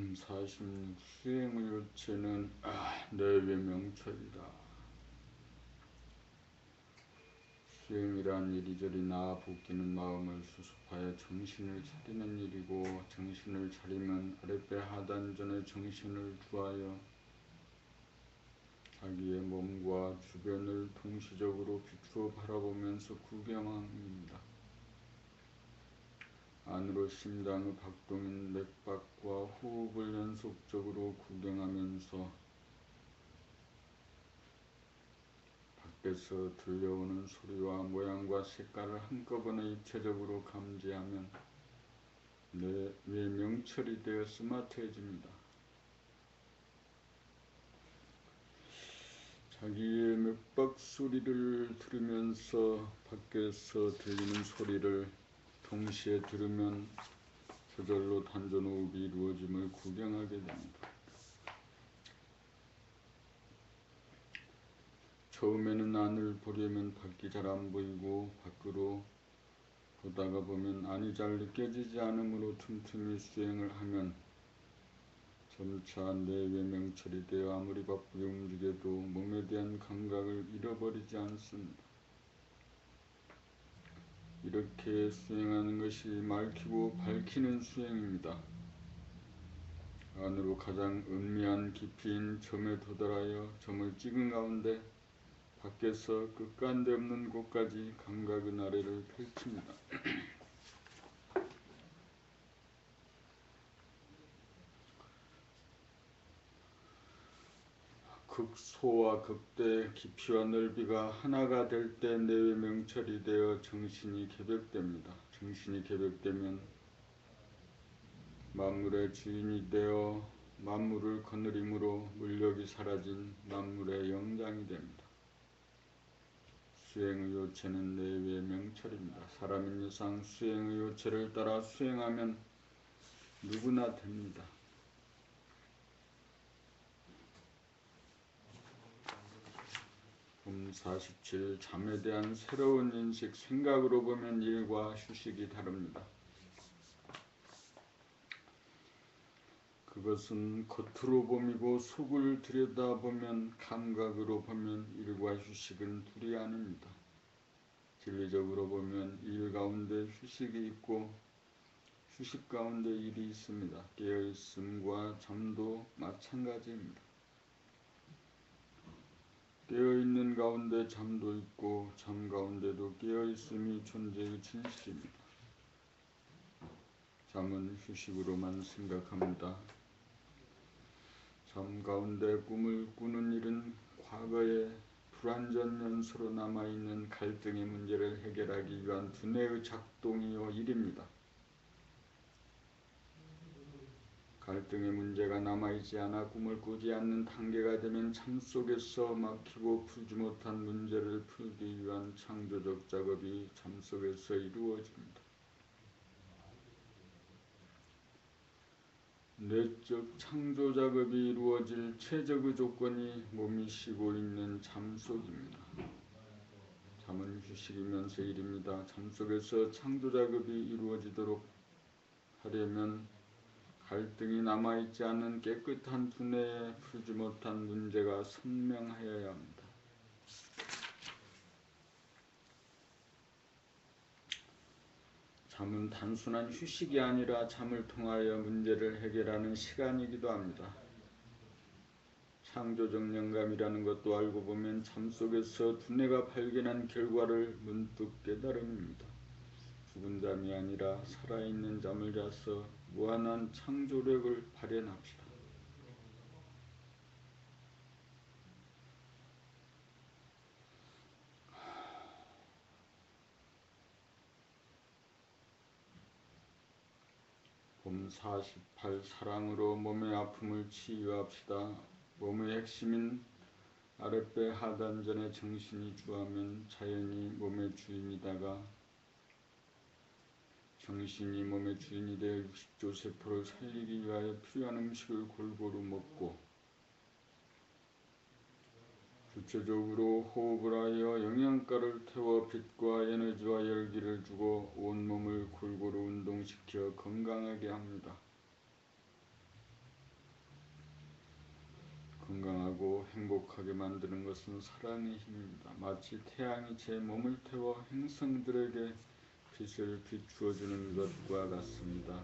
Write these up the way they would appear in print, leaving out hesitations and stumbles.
범사십육 수행의 요체는 내외 명철이다. 수행이란 이리저리 나아 볶이는 마음을 수습하여 정신을 차리는 일이고, 정신을 차리면 아랫배 하단전에 정신을 두하여 자기의 몸과 주변을 동시적으로 비추어 바라보면서 구경함입니다. 안으로 심장의 박동인 맥박과 호흡을 연속적으로 구경하면서 밖에서 들려오는 소리와 모양과 색깔을 한꺼번에 입체적으로 감지하면 뇌의 명철이 되어 스마트해집니다. 자기의 맥박 소리를 들으면서 밖에서 들리는 소리를 동시에 들으면 저절로 단전호흡이 이루어짐을 구경하게 됩니다. 처음에는 안을 보려면 밖이 잘 안 보이고, 밖으로 보다가 보면 안이 잘 느껴지지 않으므로 틈틈이 수행을 하면 점차 내외 명철이 되어 아무리 바쁘게 움직여도 몸에 대한 감각을 잃어버리지 않습니다. 이렇게 수행하는 것이 맑히고 밝히는 수행입니다. 안으로 가장 은미한 깊이인 점에 도달하여 점을 찍은 가운데 밖에서 끝간데 없는 곳까지 감각의 나래를 펼칩니다. 극소와 극대, 깊이와 넓이가 하나가 될 때 내외 명철이 되어 정신이 개벽됩니다. 정신이 개벽되면 만물의 주인이 되어 만물을 거느림으로 물력이 사라진 만물의 영장이 됩니다. 수행의 요체는 내외 명철입니다. 사람인 이상 수행의 요체를 따라 수행하면 누구나 됩니다. 범47 잠에 대한 새로운 인식, 생각으로 보면 일과 휴식이 다릅니다. 그것은 겉으로 봄이고 속을 들여다보면 감각으로 보면 일과 휴식은 둘이 아닙니다. 진리적으로 보면 일 가운데 휴식이 있고 휴식 가운데 일이 있습니다. 깨어있음과 잠도 마찬가지입니다. 깨어있는 가운데 잠도 있고 잠 가운데도 깨어있음이 존재의 진실입니다. 잠은 휴식으로만 생각합니다. 잠 가운데 꿈을 꾸는 일은 과거의 불완전 연소로 남아있는 갈등의 문제를 해결하기 위한 두뇌의 작동이요 일입니다. 갈등의 문제가 남아있지 않아 꿈을 꾸지 않는 단계가 되면 잠 속에서 막히고 풀지 못한 문제를 풀기 위한 창조적 작업이 잠 속에서 이루어집니다. 내적 창조 작업이 이루어질 최적의 조건이 몸이 쉬고 있는 잠 속입니다. 잠은 휴식이면서 일입니다. 잠 속에서 창조 작업이 이루어지도록 하려면 갈등이 남아있지 않은 깨끗한 두뇌에 풀지 못한 문제가 선명하여야 합니다. 잠은 단순한 휴식이 아니라 잠을 통하여 문제를 해결하는 시간이기도 합니다. 창조적 영감이라는 것도 알고 보면 잠 속에서 두뇌가 발견한 결과를 문득 깨달음입니다. 죽은 잠이 아니라 살아있는 잠을 자서 무한한 창조력을 발현합시다. 범48 사랑으로 몸의 아픔을 치유합시다. 몸의 핵심인 아랫배 하단전에 정신이 주하면 자연히 몸의 주인이다가 정신이 몸의 주인이 되어 육식조 세포를 살리기 위하여 필요한 음식을 골고루 먹고 주체적으로 호흡을 하여 영양가를 태워 빛과 에너지와 열기를 주고 온몸을 골고루 운동시켜 건강하게 합니다. 건강하고 행복하게 만드는 것은 사랑의 힘입니다. 마치 태양이 제 몸을 태워 행성들에게 빛을 비추어주는 것과 같습니다.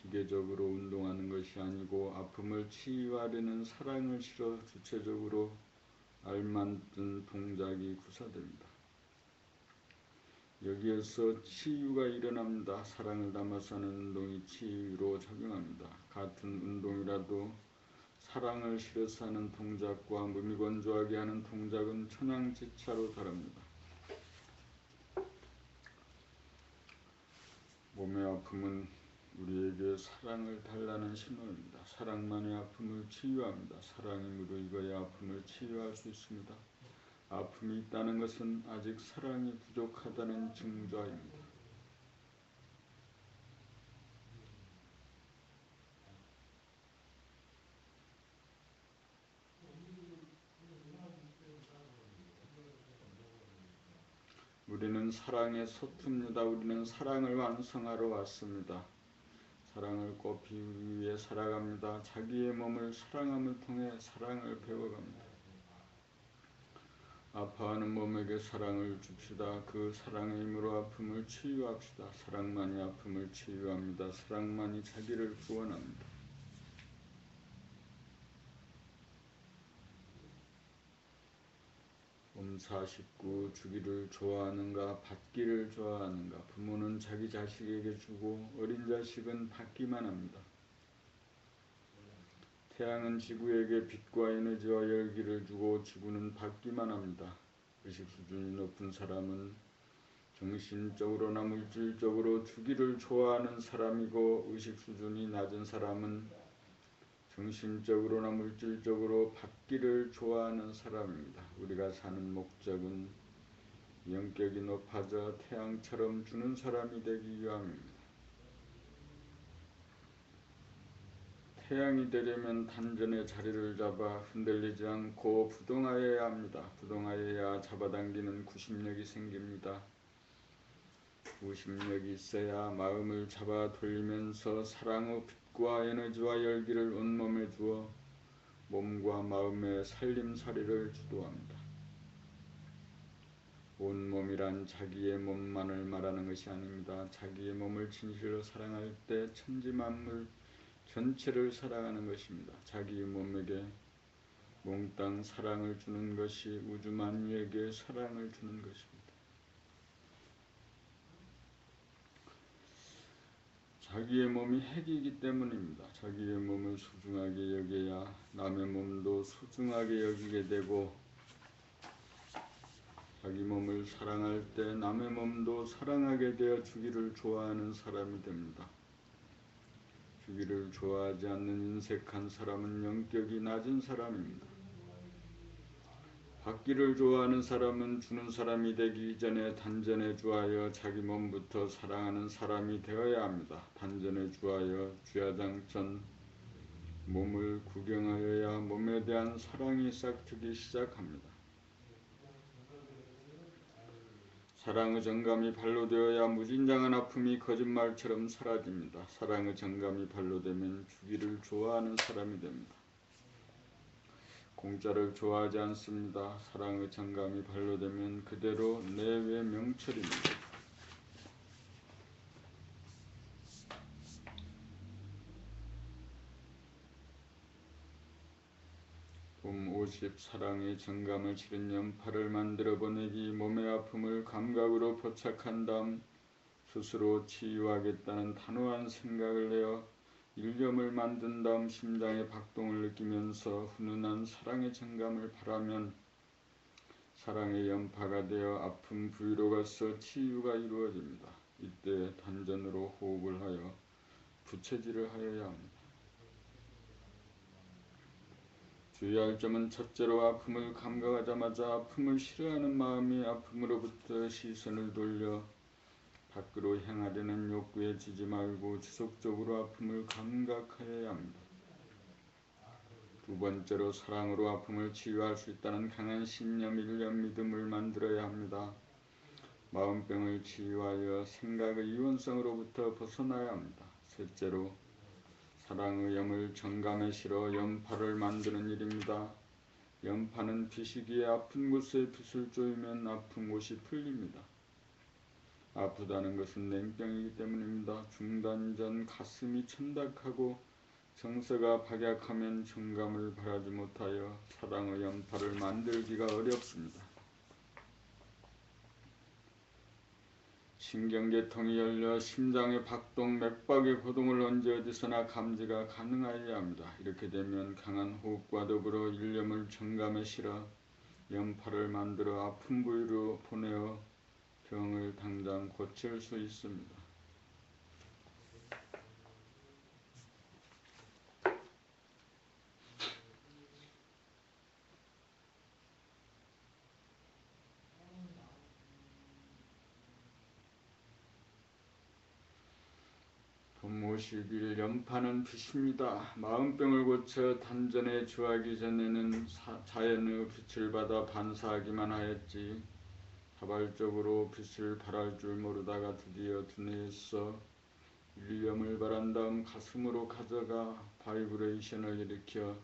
기계적으로 운동하는 것이 아니고 아픔을 치유하려는 사랑을 실어 주체적으로 알맞은 동작이 구사됩니다. 여기에서 치유가 일어납니다. 사랑을 담아서 하는 운동이 치유로 작용합니다. 같은 운동이라도 사랑을 실어서 하는 동작과 무미건조하게 하는 동작은 천양지차로 다릅니다. 몸의 아픔은 우리에게 사랑을 달라는 신호입니다. 사랑만이 아픔을 치유합니다. 사랑이 무르익어야 아픔을 치유할 수 있습니다. 아픔이 있다는 것은 아직 사랑이 부족하다는 증거입니다. 우리는 사랑에 서툽니다. 우리는 사랑을 완성하러 왔습니다. 사랑을 꽃피우기 위해 살아갑니다. 자기의 몸을 사랑함을 통해 사랑을 배워갑니다. 아파하는 몸에게 사랑을 줍시다. 그 사랑의 힘으로 아픔을 치유합시다. 사랑만이 아픔을 치유합니다. 사랑만이 자기를 구원합니다. 옴 49. 주기를 좋아하는가 받기를 좋아하는가. 부모는 자기 자식에게 주고 어린 자식은 받기만 합니다. 태양은 지구에게 빛과 에너지와 열기를 주고 지구는 받기만 합니다. 의식 수준이 높은 사람은 정신적으로나 물질적으로 주기를 좋아하는 사람이고 의식 수준이 낮은 사람은 정신적으로나 물질적으로 받기를 좋아하는 사람입니다. 우리가 사는 목적은 영격이 높아져 태양처럼 주는 사람이 되기 위함입니다. 태양이 되려면 단전의 자리를 잡아 흔들리지 않고 부동하여야 합니다. 부동하여야 잡아당기는 구심력이 생깁니다. 구심력이 있어야 마음을 잡아 돌리면서 사랑의 빛과 에너지와 열기를 온몸에 주어 몸과 마음의 살림살이를 주도합니다. 온몸이란 자기의 몸만을 말하는 것이 아닙니다. 자기의 몸을 진실로 사랑할 때 천지만물 전체를 사랑하는 것입니다. 자기의 몸에게 몽땅 사랑을 주는 것이 우주만유에게 사랑을 주는 것입니다. 자기의 몸이 핵이기 때문입니다. 자기의 몸을 소중하게 여겨야 남의 몸도 소중하게 여기게 되고 자기 몸을 사랑할 때 남의 몸도 사랑하게 되어 주기를 좋아하는 사람이 됩니다. 주기를 좋아하지 않는 인색한 사람은 영격이 낮은 사람입니다. 받기를 좋아하는 사람은 주는 사람이 되기 전에 단전에 주하여 자기 몸부터 사랑하는 사람이 되어야 합니다. 단전에 주하여 주야장천 몸을 구경하여야 몸에 대한 사랑이 싹트기 시작합니다. 사랑의 정감이 발로되어야 무진장한 아픔이 거짓말처럼 사라집니다. 사랑의 정감이 발로되면 주기를 좋아하는 사람이 됩니다. 공짜를 좋아하지 않습니다. 사랑의 정감이 발로되면 그대로 내외 명철입니다. 봄 50. 사랑의 정감을 실은 연파를 만들어 보내기. 몸의 아픔을 감각으로 포착한 다음 스스로 치유하겠다는 단호한 생각을 내어 일념을 만든 다음 심장의 박동을 느끼면서 훈훈한 사랑의 정감을 바라면 사랑의 연파가 되어 아픈 부위로 가서 치유가 이루어집니다. 이때 단전으로 호흡을 하여 부채질을 하여야 합니다. 주의할 점은 첫째로 아픔을 감각하자마자 아픔을 싫어하는 마음이 아픔으로부터 시선을 돌려 밖으로 향하려는 욕구에 지지 말고 지속적으로 아픔을 감각하여야 합니다. 두 번째로 사랑으로 아픔을 치유할 수 있다는 강한 신념, 일념, 믿음을 만들어야 합니다. 마음병을 치유하여 생각의 이원성으로부터 벗어나야 합니다. 셋째로 사랑의 염을 정감에 실어 염파를 만드는 일입니다. 염파는 빛이기에 아픈 곳에 빛을 쪼이면 아픈 곳이 풀립니다. 아프다는 것은 냉병이기 때문입니다. 중단 전 가슴이 천닥하고 정서가 박약하면 정감을 바라지 못하여 사랑의 염파를 만들기가 어렵습니다. 신경계통이 열려 심장의 박동, 맥박의 고동을 언제 어디서나 감지가 가능하여야 합니다. 이렇게 되면 강한 호흡과 더불어 일념을 정감에 실어 염파를 만들어 아픈 부위로 보내어 병을 당장 고칠 수 있습니다. 봄 50일 염파는 빛입니다. 마음병을 고쳐 단전에 주하기 전에는 자연의 빛을 받아 반사하기만 하였지 자발적으로 빛을 발할 줄 모르다가 드디어 두뇌에서 일념을 바란 다음 가슴으로 가져가 바이브레이션을 일으켜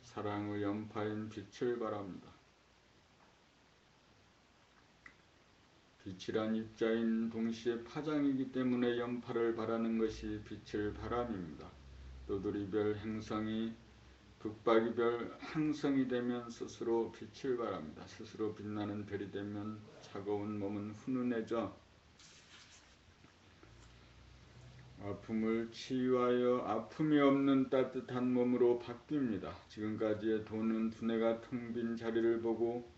사랑의 염파인 빛을 발합니다. 빛이란 입자인 동시에 파장이기 때문에 염파를 바라는 것이 빛을 바람입니다. 또돌이별 행성이 북박이별 항성이 되면 스스로 빛을 발합니다. 스스로 빛나는 별이 되면 차가운 몸은 훈훈해져 아픔을 치유하여 아픔이 없는 따뜻한 몸으로 바뀝니다. 지금까지의 돈은 두뇌가 텅 빈 자리를 보고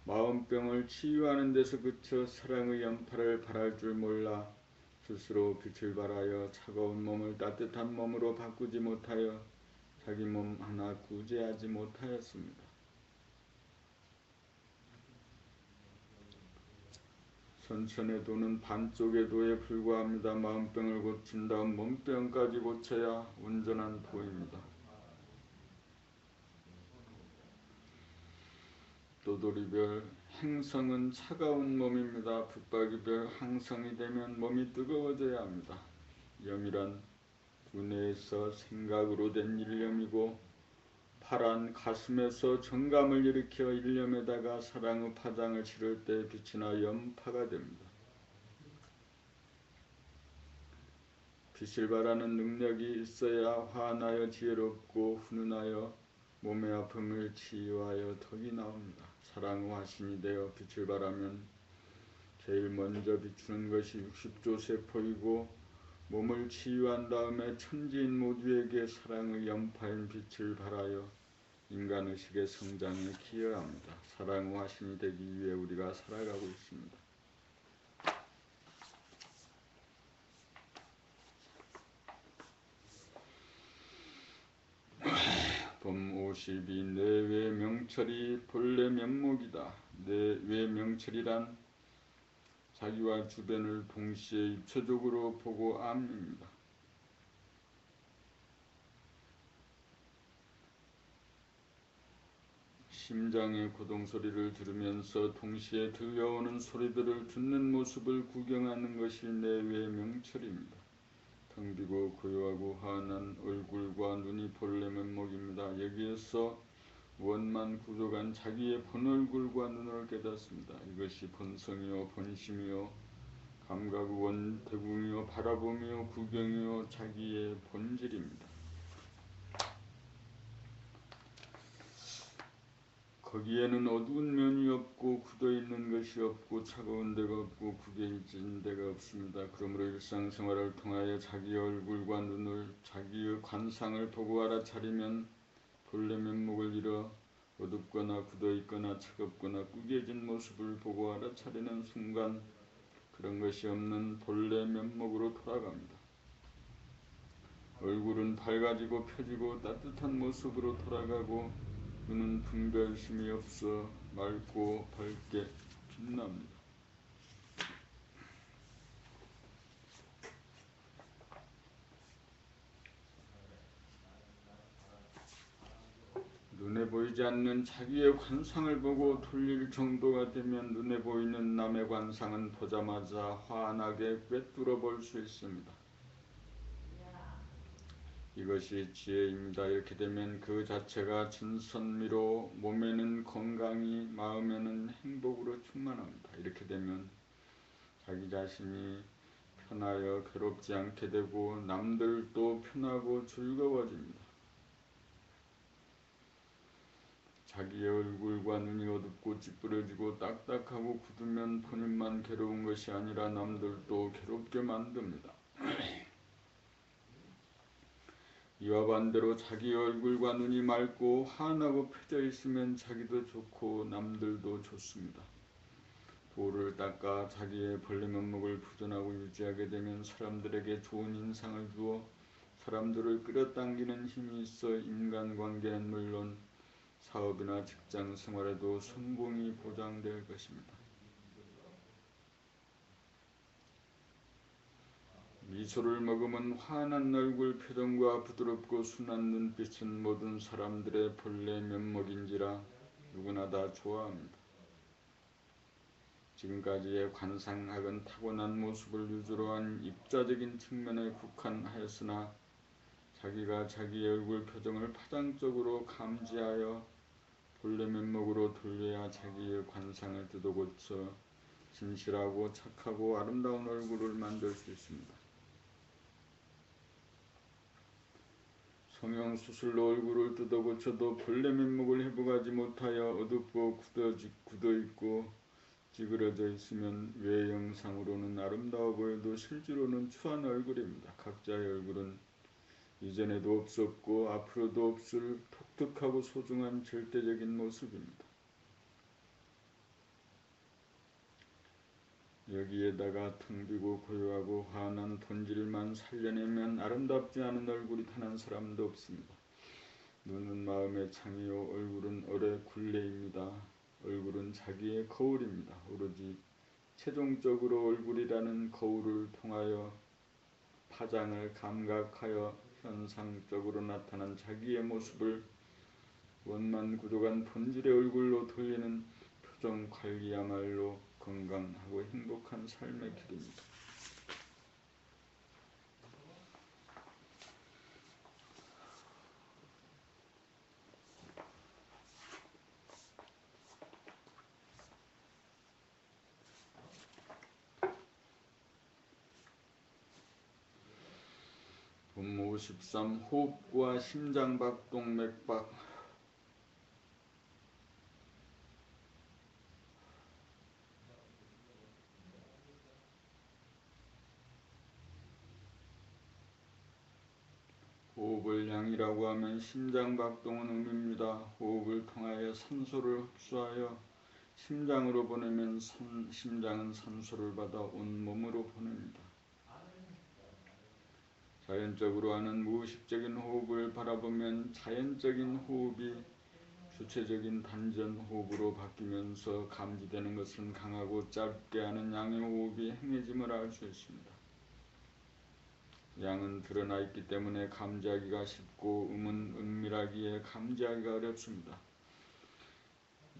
마음병을 치유하는 데서 그쳐 사랑의 염파를 발할 줄 몰라 스스로 빛을 발하여 차가운 몸을 따뜻한 몸으로 바꾸지 못하여 자기 몸 하나 구제하지 못하였습니다. 선천의 도는 반쪽의 도에 불과합니다. 마음병을 고친 다음 몸병까지 고쳐야 온전한 도입니다. 또돌이별 행성은 차가운 몸입니다. 북박이별 항성이 되면 몸이 뜨거워져야 합니다. 염이란 두뇌에서 생각으로 된 일념이고 파란 가슴에서 정감을 일으켜 일념에다가 사랑의 파장을 실을 때 빛이 나 염파가 됩니다. 빛을 발하는 능력이 있어야 환하여 지혜롭고 훈훈하여 몸의 아픔을 치유하여 덕이 나옵니다. 사랑의 화신이 되어 빛을 발하면 제일 먼저 비추는 것이 60조 세포이고 몸을 치유한 다음에 천지인 모두에게 사랑의 염파인 빛을 발하여 인간의식의 성장에 기여합니다. 사랑의 화신이 되기 위해 우리가 살아가고 있습니다. 봄 52 내외 명철이 본래 면목이다. 내외 명철이란 자기와 주변을 동시에 입체적으로 보고 암입니다. 심장의 고동소리를 들으면서 동시에 들려오는 소리들을 듣는 모습을 구경하는 것이 내외 명철입니다. 텅 비고 고요하고 환한 얼굴과 눈이 본래 면목입니다. 여기에서 원만 구조간 자기의 본얼굴과 눈을 깨닫습니다. 이것이 본성이요 본심이요 감각 원대궁이요 바라봄이요 구경이요 자기의 본질입니다. 거기에는 어두운 면이 없고 굳어있는 것이 없고 차가운 데가 없고 구겨진 데가 없습니다. 그러므로 일상생활을 통하여 자기의 얼굴과 눈을 자기의 관상을 보고 알아차리면 본래 면목을 잃어 어둡거나 굳어있거나 차갑거나 구겨진 모습을 보고 알아차리는 순간 그런 것이 없는 본래 면목으로 돌아갑니다. 얼굴은 밝아지고 펴지고 따뜻한 모습으로 돌아가고 눈은 분별심이 없어 맑고 밝게 빛납니다. 눈에 보이지 않는 자기의 관상을 보고 돌릴 정도가 되면 눈에 보이는 남의 관상은 보자마자 환하게 꿰뚫어 볼 수 있습니다. 이것이 지혜입니다. 이렇게 되면 그 자체가 진선미로 몸에는 건강이, 마음에는 행복으로 충만합니다. 이렇게 되면 자기 자신이 편하여 괴롭지 않게 되고 남들도 편하고 즐거워집니다. 자기의 얼굴과 눈이 어둡고 찌푸려지고 딱딱하고 굳으면 본인만 괴로운 것이 아니라 남들도 괴롭게 만듭니다. 이와 반대로 자기 얼굴과 눈이 맑고 환하고 펴져 있으면 자기도 좋고 남들도 좋습니다. 돌을 닦아 자기의 벌레 면목을 부전하고 유지하게 되면 사람들에게 좋은 인상을 주어 사람들을 끌어당기는 힘이 있어 인간관계는 물론 사업이나 직장 생활에도 성공이 보장될 것입니다. 미소를 머금은 환한 얼굴 표정과 부드럽고 순한 눈빛은 모든 사람들의 본래 면목인지라 누구나 다 좋아합니다. 지금까지의 관상학은 타고난 모습을 위주로 한 입자적인 측면에 국한하였으나 자기가 자기 얼굴 표정을 파장적으로 감지하여 본래 면목으로 돌려야 자기의 관상을 뜯어고쳐 진실하고 착하고 아름다운 얼굴을 만들 수 있습니다. 성형수술로 얼굴을 뜯어고쳐도 본래 면목을 회복하지 못하여 어둡고 굳어있고 찌그러져 있으면 외형상으로는 아름다워 보여도 실제로는 추한 얼굴입니다. 각자의 얼굴은 이전에도 없었고 앞으로도 없을 독특하고 소중한 절대적인 모습입니다. 여기에다가 텅 비고 고요하고 환한 본질만 살려내면 아름답지 않은 얼굴이 단 한 사람도 없습니다. 눈은 마음의 창이요 얼굴은 얼의 굴레입니다. 얼굴은 자기의 거울입니다. 오로지 최종적으로 얼굴이라는 거울을 통하여 파장을 감각하여 현상적으로 나타난 자기의 모습을 원만구조간 본질의 얼굴로 돌리는 표정관리야말로 건강하고 행복한 삶의 길입니다. 본모 53 호흡과 심장박동 맥박 호흡을 양이라고 하면 심장박동은 음입니다. 호흡을 통하여 산소를 흡수하여 심장으로 보내면 심장은 산소를 받아 온몸으로 보냅니다. 자연적으로 하는 무의식적인 호흡을 바라보면 자연적인 호흡이 주체적인 단전 호흡으로 바뀌면서 감지되는 것은 강하고 짧게 하는 양의 호흡이 행해짐을 알 수 있습니다. 양은 드러나 있기 때문에 감지하기가 쉽고 음은 은밀하기에 감지하기가 어렵습니다.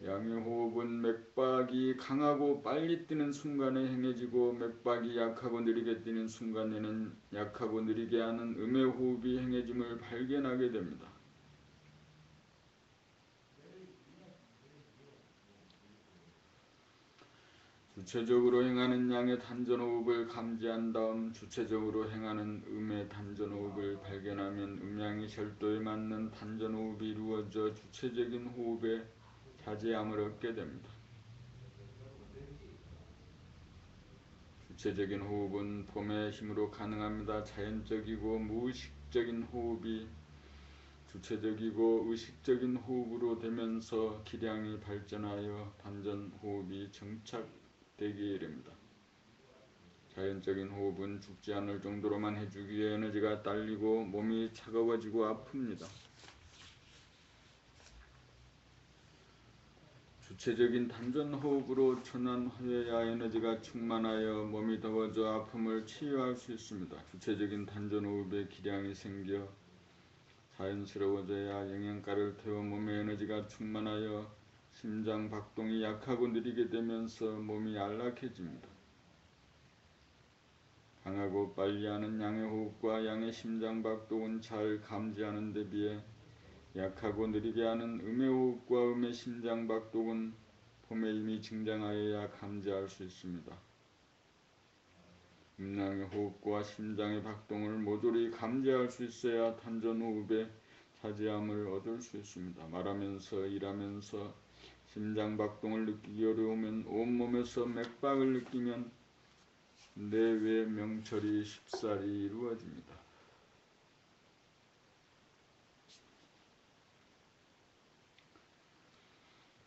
양의 호흡은 맥박이 강하고 빨리 뛰는 순간에 행해지고 맥박이 약하고 느리게 뛰는 순간에는 약하고 느리게 하는 음의 호흡이 행해짐을 발견하게 됩니다. 주체적으로 행하는 양의 단전호흡을 감지한 다음 주체적으로 행하는 음의 단전호흡을 발견하면 음양이 절도에 맞는 단전호흡이 이루어져 주체적인 호흡에 자제함을 얻게 됩니다. 주체적인 호흡은 봄의 힘으로 가능합니다. 자연적이고 무의식적인 호흡이 주체적이고 의식적인 호흡으로 되면서 기량이 발전하여 단전호흡이 정착되기에 이릅니다. 자연적인 호흡은 죽지 않을 정도로만 해주기에 에너지가 딸리고 몸이 차가워지고 아픕니다. 주체적인 단전호흡으로 전환하여야 에너지가 충만하여 몸이 더워져 아픔을 치유할 수 있습니다. 주체적인 단전호흡에 기량이 생겨 자연스러워져야 영양가를 태워 몸의 에너지가 충만하여 심장 박동이 약하고 느리게 되면서 몸이 안락해집니다. 강하고 빨리하는 양의 호흡과 양의 심장박동은 잘 감지하는 데 비해 약하고 느리게 하는 음의 호흡과 음의 심장박동은 봄에 이미 증장하여야 감지할 수 있습니다. 음량의 호흡과 심장의 박동을 모조리 감지할 수 있어야 탄전호흡의 자제함을 얻을 수 있습니다. 말하면서 일하면서 심장박동을 느끼기 어려우면 온몸에서 맥박을 느끼면 내외 명철이 쉽사리 이루어집니다.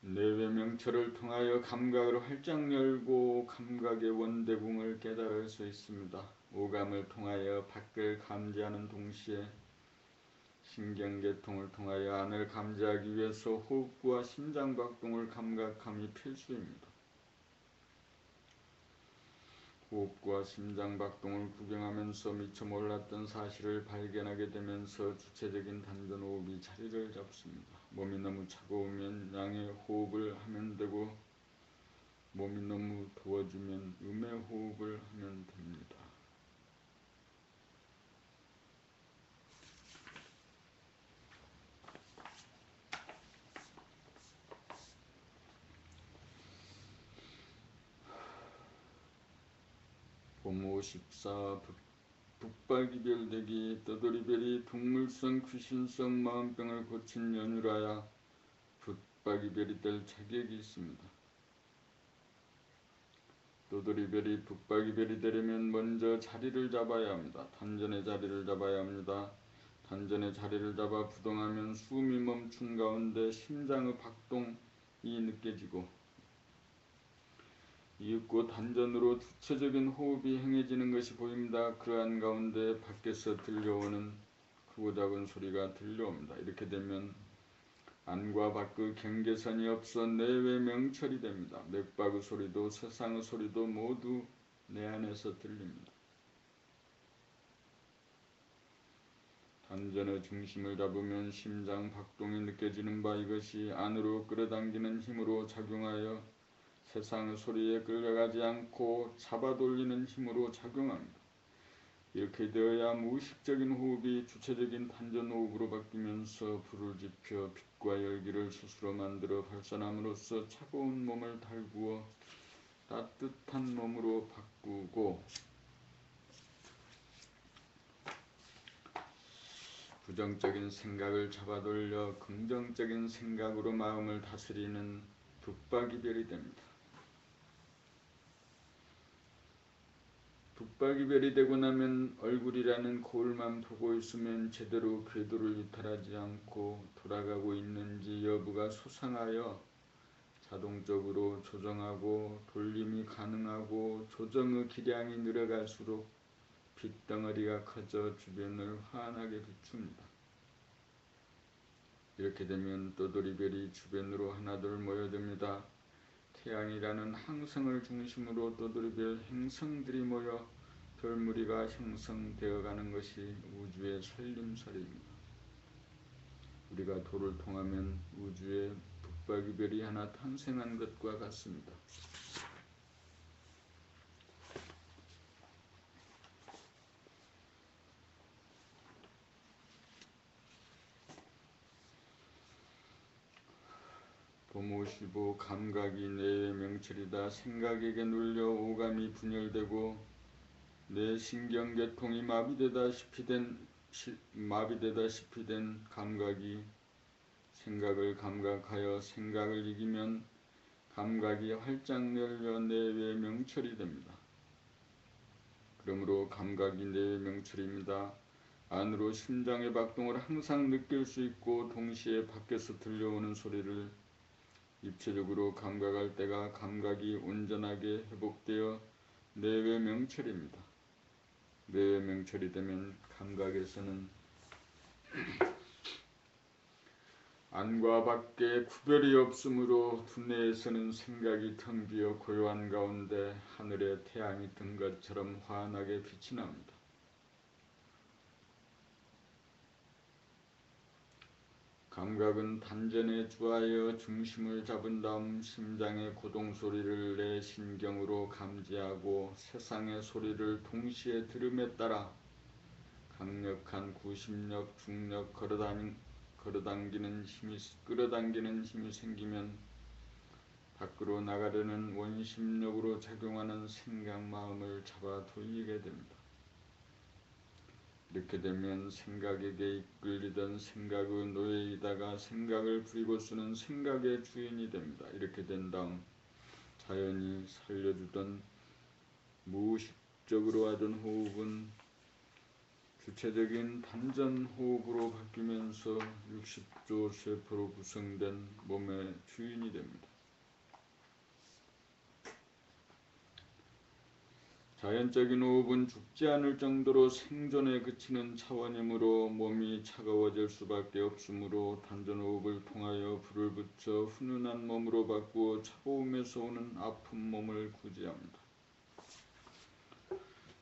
내외 명철을 통하여 감각을 활짝 열고 감각의 원대궁을 깨달을 수 있습니다. 오감을 통하여 밖을 감지하는 동시에 신경계통을 통하여 안을 감지하기 위해서 호흡과 심장박동을 감각함이 필수입니다. 호흡과 심장박동을 구경하면서 미처 몰랐던 사실을 발견하게 되면서 주체적인 단전호흡이 자리를 잡습니다. 몸이 너무 차가우면 양의 호흡을 하면 되고 몸이 너무 더워지면 음의 호흡을 하면 됩니다. 봄 54 북박이별되기 떠돌이별이 동물성 귀신성 마음병을 고친 연유라야 북박이별이 될 자격이 있습니다. 떠돌이별이 북박이별이 되려면 먼저 자리를 잡아야 합니다. 단전의 자리를 잡아야 합니다. 단전의 자리를 잡아 부동하면 숨이 멈춘 가운데 심장의 박동이 느껴지고 이윽고 단전으로 주체적인 호흡이 행해지는 것이 보입니다. 그러한 가운데 밖에서 들려오는 크고 작은 소리가 들려옵니다. 이렇게 되면 안과 밖의 경계선이 없어 내외 명철이 됩니다. 맥박의 소리도 세상의 소리도 모두 내 안에서 들립니다. 단전의 중심을 잡으면 심장 박동이 느껴지는 바 이것이 안으로 끌어당기는 힘으로 작용하여 세상의 소리에 끌려가지 않고 잡아 돌리는 힘으로 작용합니다. 이렇게 되어야 무의식적인 호흡이 주체적인 단전호흡으로 바뀌면서 불을 지펴 빛과 열기를 스스로 만들어 발산함으로써 차가운 몸을 달구어 따뜻한 몸으로 바꾸고 부정적인 생각을 잡아돌려 긍정적인 생각으로 마음을 다스리는 북박이별이 됩니다. 북박이별이 되고 나면 얼굴이라는 거울만 보고 있으면 제대로 궤도를 이탈하지 않고 돌아가고 있는지 여부가 소상하여 자동적으로 조정하고 돌림이 가능하고 조정의 기량이 늘어갈수록 빛덩어리가 커져 주변을 환하게 비춥니다. 이렇게 되면 떠돌이별이 주변으로 하나둘 모여듭니다. 태양이라는 항성을 중심으로 떠돌이별 행성들이 모여 별무리가 형성되어가는 것이 우주의 살림살이입니다. 우리가 도를 통하면 우주에 북박이별이 하나 탄생한 것과 같습니다. 봄 55 감각이 내의 명철이다. 생각에게 눌려 오감이 분열되고 내 신경계통이 마비되다시피 된 감각이 생각을 감각하여 생각을 이기면 감각이 활짝 열려 내외 명철이 됩니다. 그러므로 감각이 내외 명철입니다. 안으로 심장의 박동을 항상 느낄 수 있고 동시에 밖에서 들려오는 소리를 입체적으로 감각할 때가 감각이 온전하게 회복되어 내외 명철입니다. 내외 명철이 되면 감각에서는 안과 밖에 구별이 없으므로 두뇌에서는 생각이 텅 비어 고요한 가운데 하늘에 태양이 뜬 것처럼 환하게 빛이 납니다. 감각은 단전에 주하여 중심을 잡은 다음 심장의 고동 소리를 내 신경으로 감지하고 세상의 소리를 동시에 들음에 따라 강력한 구심력, 중력, 끌어당기는 힘이 생기면 밖으로 나가려는 원심력으로 작용하는 생각 마음을 잡아 돌리게 됩니다. 이렇게 되면 생각에게 이끌리던 생각의 노예이다가 생각을 부리고 쓰는 생각의 주인이 됩니다. 이렇게 된 다음 자연이 살려주던 무의식적으로 하던 호흡은 주체적인 단전 호흡으로 바뀌면서 60조 세포로 구성된 몸의 주인이 됩니다. 자연적인 호흡은 죽지 않을 정도로 생존에 그치는 차원이므로 몸이 차가워질 수밖에 없으므로 단전호흡을 통하여 불을 붙여 훈훈한 몸으로 바꾸어 차가움에서 오는 아픈 몸을 구제합니다.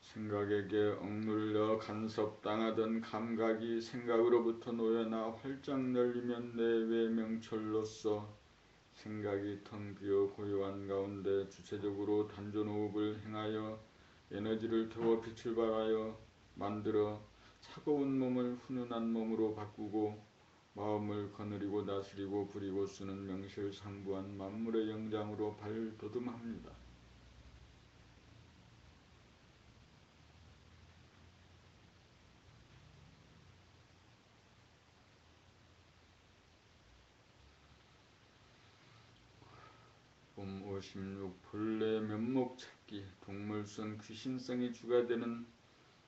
생각에게 억눌려 간섭당하던 감각이 생각으로부터 놓여나 활짝 열리면 내 외명철로서 생각이 텅 비어 고요한 가운데 주체적으로 단전호흡을 행하여 에너지를 태워 빛을 발하여 만들어 차가운 몸을 훈훈한 몸으로 바꾸고 마음을 거느리고 다스리고 부리고 쓰는 명실상부한 만물의 영장으로 발돋움합니다. 봄 56 본래 면목 찾기 동물성 귀신성이 주가 되는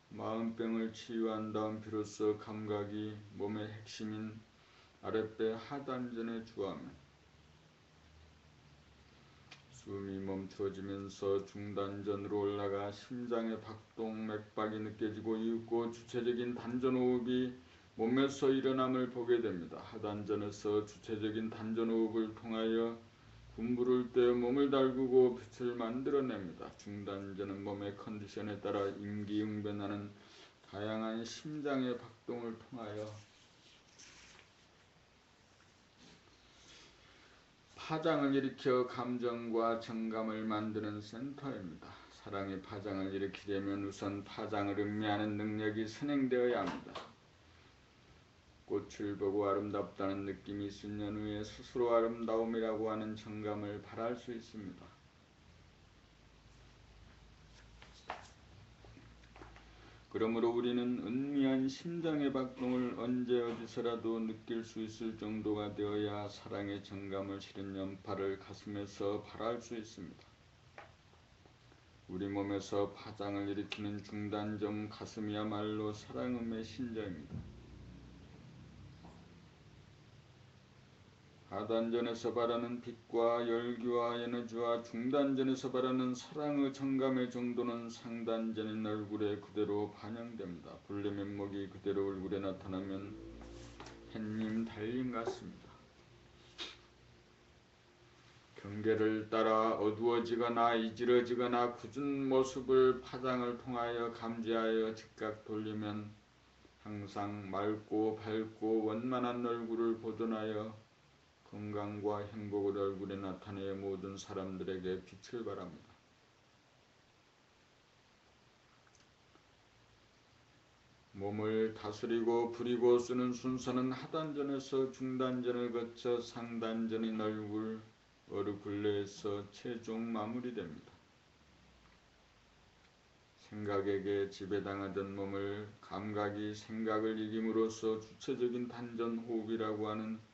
마음병을 치유한 다음 비로소 감각이 몸의 핵심인 아랫배 하단전에 주하면 숨이 멈춰지면서 중단전으로 올라가 심장의 박동 맥박이 느껴지고 이윽고 주체적인 단전호흡이 몸에서 일어남을 보게 됩니다. 하단전에서 주체적인 단전호흡을 통하여 군부를 떼어 몸을 달구고 빛을 만들어냅니다. 중단전은 몸의 컨디션에 따라 임기응변하는 다양한 심장의 박동을 통하여 파장을 일으켜 감정과 정감을 만드는 센터입니다. 사랑의 파장을 일으키려면 우선 파장을 음미하는 능력이 선행되어야 합니다. 꽃을 보고 아름답다는 느낌이 있으면 후에 스스로 아름다움이라고 하는 정감을 발할 수 있습니다. 그러므로 우리는 은미한 심장의 박동을 언제 어디서라도 느낄 수 있을 정도가 되어야 사랑의 정감을 실은 연파를 가슴에서 발할 수 있습니다. 우리 몸에서 파장을 일으키는 중단점 가슴이야말로 사랑의 메신저입니다. 하단전에서 바라는 빛과 열기와 에너지와 중단전에서 바라는 사랑의 정감의 정도는 상단전인 얼굴에 그대로 반영됩니다. 본래 면목이 그대로 얼굴에 나타나면 햇님 달림 같습니다. 경계를 따라 어두워지거나 이지러지거나 굳은 모습을 파장을 통하여 감지하여 즉각 돌리면 항상 맑고 밝고 원만한 얼굴을 보존하여 건강과 행복을 얼굴에 나타내 모든 사람들에게 빛을 발합니다. 몸을 다스리고 부리고 쓰는 순서는 하단전에서 중단전을 거쳐 상단전인 얼굴내에서 최종 마무리됩니다. 생각에게 지배당하던 몸을 감각이 생각을 이김으로써 주체적인 단전 호흡이라고 하는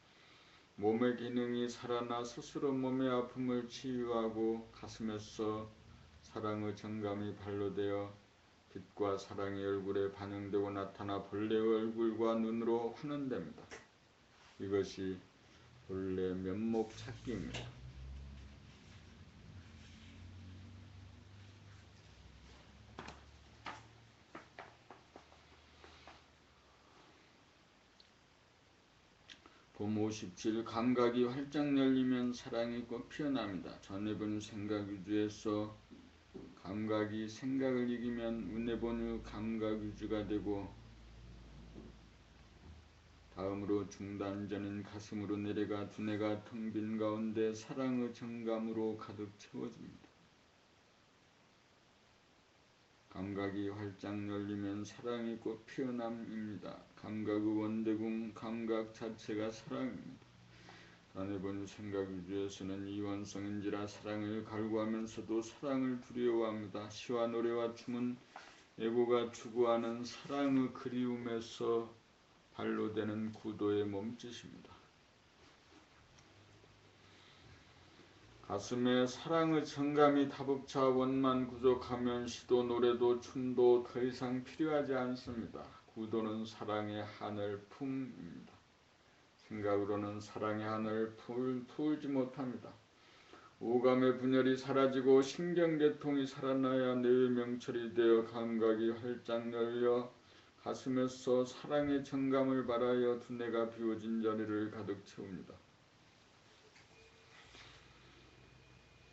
몸의 기능이 살아나 스스로 몸의 아픔을 치유하고 가슴에서 사랑의 정감이 발로되어 빛과 사랑의 얼굴에 반영되고 나타나 본래의 얼굴과 눈으로 환원됩니다. 이것이 본래 면목 찾기입니다. 봄 57 감각이 활짝 열리면 사랑이 꽃 피어납니다. 전에 본 생각 위주에서 감각이 생각을 이기면 은혜 본 후 감각 위주가 되고 다음으로 중단전인 가슴으로 내려가 두뇌가 텅 빈 가운데 사랑의 정감으로 가득 채워집니다. 감각이 활짝 열리면 사랑이 꽃 피어남입니다. 감각의 원대궁, 감각 자체가 사랑입니다. 다네번 생각 위주에서는 이원성인지라 사랑을 갈구하면서도 사랑을 두려워합니다. 시와 노래와 춤은 에고가 추구하는 사랑의 그리움에서 발로되는 구도의 몸짓입니다. 가슴에 사랑의 정감이 다복차 원만 구족하면 시도 노래도 춤도 더 이상 필요하지 않습니다. 구도는 사랑의 하늘 품입니다. 생각으로는 사랑의 하늘 풀지 못합니다. 오감의 분열이 사라지고 신경계통이 살아나야 뇌의 명철이 되어 감각이 활짝 열려 가슴에서 사랑의 정감을 발하여 두뇌가 비워진 자리를 가득 채웁니다.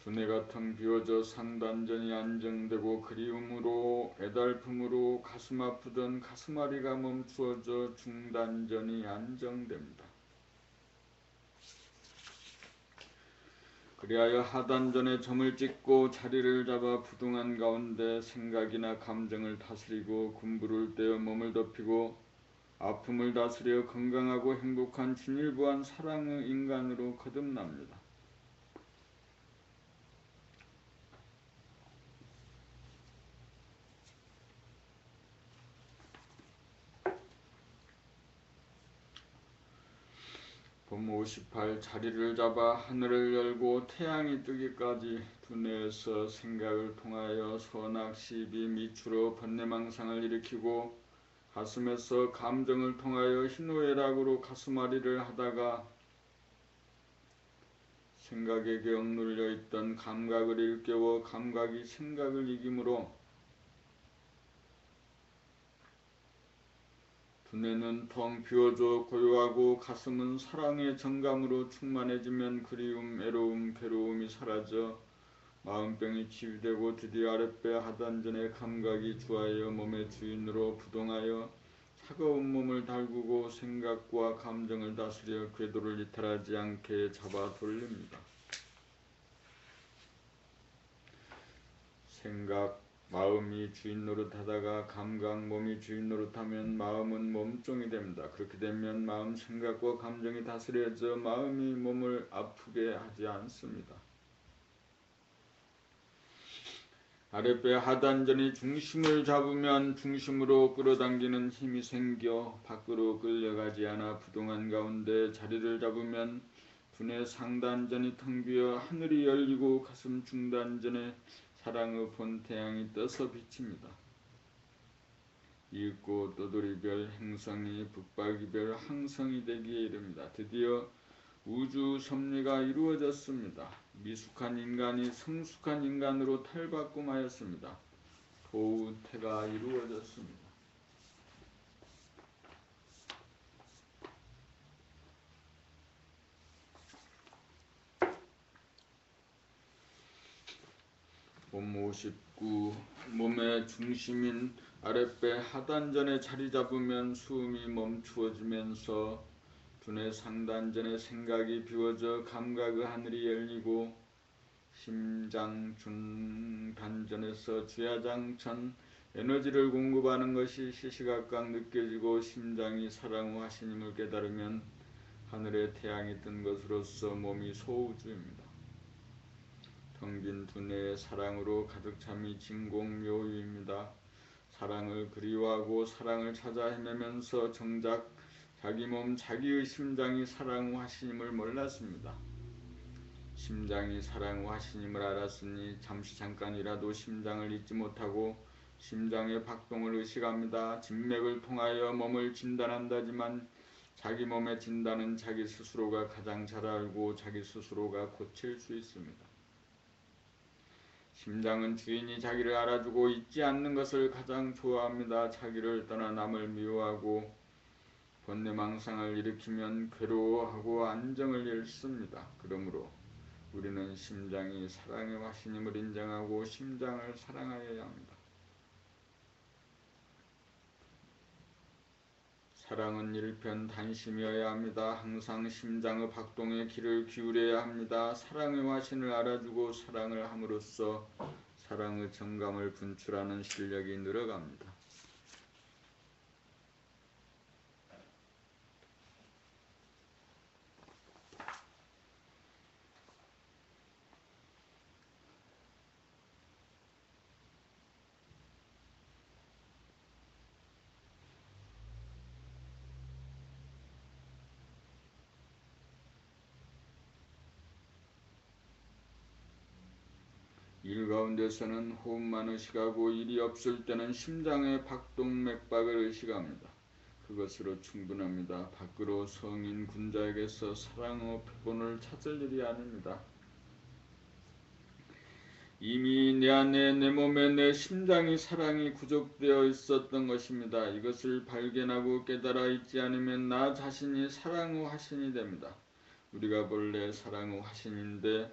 두뇌가 텅 비워져 상단전이 안정되고 그리움으로 애달픔으로 가슴 아프던 가슴앓이가 멈추어져 중단전이 안정됩니다. 그리하여 하단전에 점을 찍고 자리를 잡아 부둥한 가운데 생각이나 감정을 다스리고 군부를 떼어 몸을 덮이고 아픔을 다스려 건강하고 행복한 진일보한 사랑의 인간으로 거듭납니다. 봄 58 자리를 잡아 하늘을 열고 태양이 뜨기까지 두뇌에서 생각을 통하여 선악 시비 미추로 번뇌망상을 일으키고 가슴에서 감정을 통하여 희노애락으로 가슴앓이를 하다가 생각에게 억눌려 있던 감각을 일깨워 감각이 생각을 이기므로 두뇌는 텅 비워져 고요하고 가슴은 사랑의 정감으로 충만해지면 그리움, 애로움, 괴로움이 사라져 마음병이 치유되고 드디어 아랫배 하단전의 감각이 주하여 몸의 주인으로 부동하여 차가운 몸을 달구고 생각과 감정을 다스려 궤도를 이탈하지 않게 잡아 돌립니다. 생각, 마음이 주인 노릇하다가 감각, 몸이 주인 노릇하면 마음은 몸종이 됩니다. 그렇게 되면 마음, 생각과 감정이 다스려져 마음이 몸을 아프게 하지 않습니다. 아랫배 하단전이 중심을 잡으면 중심으로 끌어당기는 힘이 생겨 밖으로 끌려가지 않아 부동한 가운데 자리를 잡으면 두뇌 상단전이 텅 비어 하늘이 열리고 가슴 중단전에 사랑의 본태양이 떠서 비칩니다. 이윽고 떠돌이별 행성이 북박이별 항성이 되기에 이릅니다. 드디어 우주 섭리가 이루어졌습니다. 미숙한 인간이 성숙한 인간으로 탈바꿈하였습니다. 도우태가 이루어졌습니다. 봄 59 몸의 중심인 아랫배 하단전에 자리 잡으면 숨이 멈추어지면서 두뇌 상단전의 생각이 비워져 감각의 하늘이 열리고 심장 중단전에서 주야장천 에너지를 공급하는 것이 시시각각 느껴지고 심장이 사랑의 화신임을 깨달으면 하늘에 태양이 뜬 것으로서 몸이 소우주입니다. 텅 빈 두뇌의 사랑으로 가득 참이 진공묘유입니다. 사랑을 그리워하고 사랑을 찾아 헤매면서 정작 자기 몸, 자기의 심장이 사랑의 화신임을 몰랐습니다. 심장이 사랑의 화신임을 알았으니 잠깐이라도 심장을 잊지 못하고 심장의 박동을 의식합니다. 진맥을 통하여 몸을 진단한다지만 자기 몸의 진단은 자기 스스로가 가장 잘 알고 자기 스스로가 고칠 수 있습니다. 심장은 주인이 자기를 알아주고 잊지 않는 것을 가장 좋아합니다. 자기를 떠나 남을 미워하고 번뇌망상을 일으키면 괴로워하고 안정을 잃습니다. 그러므로 우리는 심장이 사랑의 화신임을 인정하고 심장을 사랑하여야 합니다. 사랑은 일편단심이어야 합니다. 항상 심장의 박동에 귀를 기울여야 합니다. 사랑의 화신을 알아주고 사랑을 함으로써 사랑의 정감을 분출하는 실력이 늘어갑니다. 일 가운데서는 호흡만 의식하고 일이 없을 때는 심장의 박동 맥박을 의식합니다. 그것으로 충분합니다. 밖으로 성인 군자에게서 사랑의 표본을 찾을 일이 아닙니다. 이미 내 안에 내 몸에 내 심장이 사랑이 구족되어 있었던 것입니다. 이것을 발견하고 깨달아 있지 않으면 나 자신이 사랑의 화신이 됩니다. 우리가 본래 사랑의 화신인데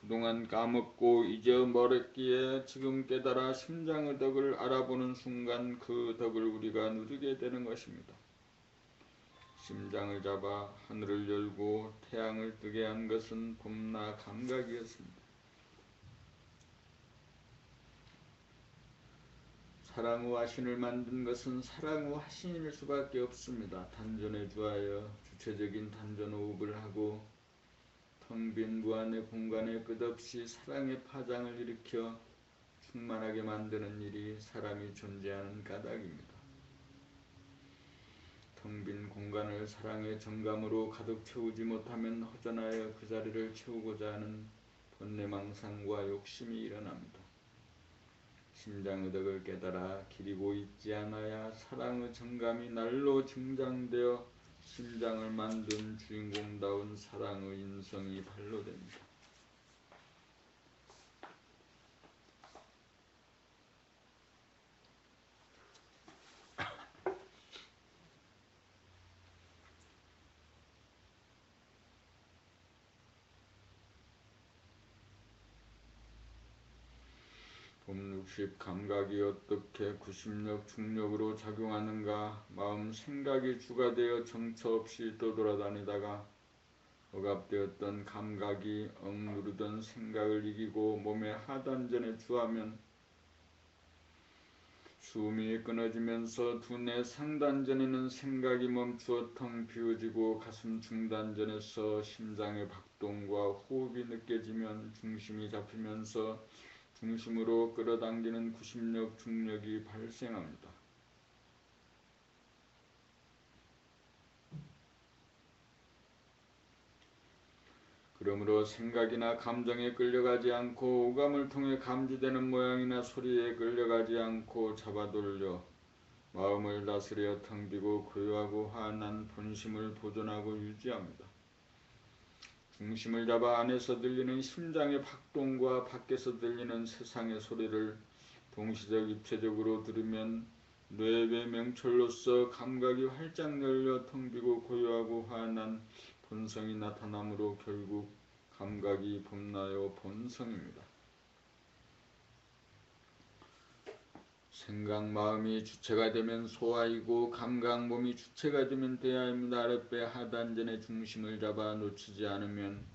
그동안 까먹고 잊어버렸기에 지금 깨달아 심장의 덕을 알아보는 순간 그 덕을 우리가 누리게 되는 것입니다. 심장을 잡아 하늘을 열고 태양을 뜨게 한 것은 봄나 감각이었습니다. 사랑의 화신을 만든 것은 사랑의 화신일 수밖에 없습니다. 단전에 주하여 주체적인 단전호흡을 하고 텅 빈 무한의 공간에 끝없이 사랑의 파장을 일으켜 충만하게 만드는 일이 사람이 존재하는 까닭입니다. 텅 빈 공간을 사랑의 정감으로 가득 채우지 못하면 허전하여 그 자리를 채우고자 하는 번뇌망상과 욕심이 일어납니다. 심장의 덕을 깨달아 기리고 있지 않아야 사랑의 정감이 날로 증장되어 심장을 만든 주인공다운 사랑의 인성이 발로됩니다. 봄 60 감각이 어떻게 구심력, 중력으로 작용하는가. 마음 생각이 주가 되어 정처 없이 떠돌아다니다가 억압되었던 감각이 억누르던 생각을 이기고 몸의 하단전에 주하면 숨이 끊어지면서 두뇌 상단전에는 생각이 멈추어 텅 비워지고 가슴 중단전에서 심장의 박동과 호흡이 느껴지면 중심이 잡히면서 중심으로 끌어당기는 구심력, 중력이 발생합니다. 그러므로 생각이나 감정에 끌려가지 않고 오감을 통해 감지되는 모양이나 소리에 끌려가지 않고 잡아돌려 마음을 다스려 텅 비고 고요하고 환한 본심을 보존하고 유지합니다. 중심을 잡아 안에서 들리는 심장의 박동과 밖에서 들리는 세상의 소리를 동시적 입체적으로 들으면 뇌의 명철로서 감각이 활짝 열려 텅 비고 고요하고 환한 본성이 나타나므로 결국 감각이 봄나요 본성입니다. 생각 마음이 주체가 되면 소아이고 감각 몸이 주체가 되면 대하입니다. 아랫배 하단전의 중심을 잡아 놓치지 않으면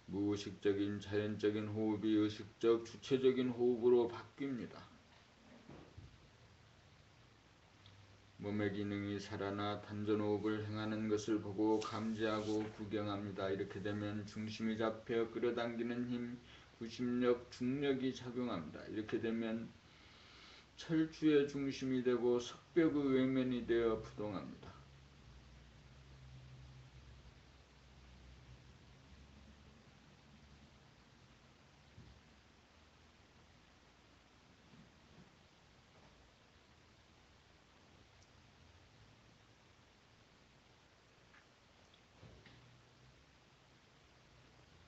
무의식적인 자연적인 호흡이 의식적 주체적인 호흡으로 바뀝니다. 몸의 기능이 살아나 단전호흡을 행하는 것을 보고 감지하고 구경합니다. 이렇게 되면 중심이 잡혀 끌어당기는 힘, 구심력, 중력이 작용합니다. 이렇게 되면 철주의 중심이 되고 석벽의 외면이 되어 부동합니다.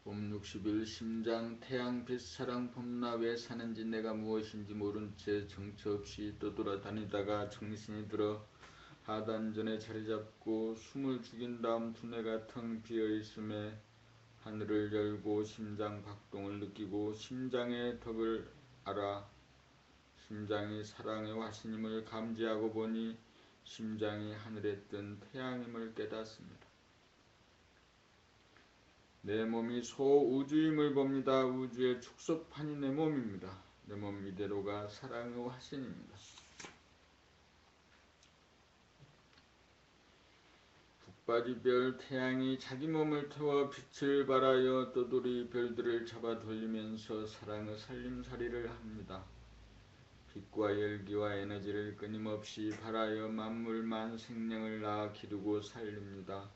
봄 60일 심장 태양빛 사랑 봄나 왜 사는지 내가 무엇인지 모른 채 정처 없이 떠돌아다니다가 정신이 들어 하단전에 자리잡고 숨을 죽인 다음 두뇌가 텅 비어있음에 하늘을 열고 심장 박동을 느끼고 심장의 덕을 알아 심장이 사랑의 화신임을 감지하고 보니 심장이 하늘에 뜬 태양임을 깨닫습니다. 내 몸이 소우주임을 봅니다. 우주의 축소판이 내 몸입니다. 내 몸 이대로가 사랑의 화신입니다. 북바지별 태양이 자기 몸을 태워 빛을 발하여 떠돌이 별들을 잡아 돌리면서 사랑의 살림살이를 합니다. 빛과 열기와 에너지를 끊임없이 발하여 만물만 생명을 낳아 기르고 살립니다.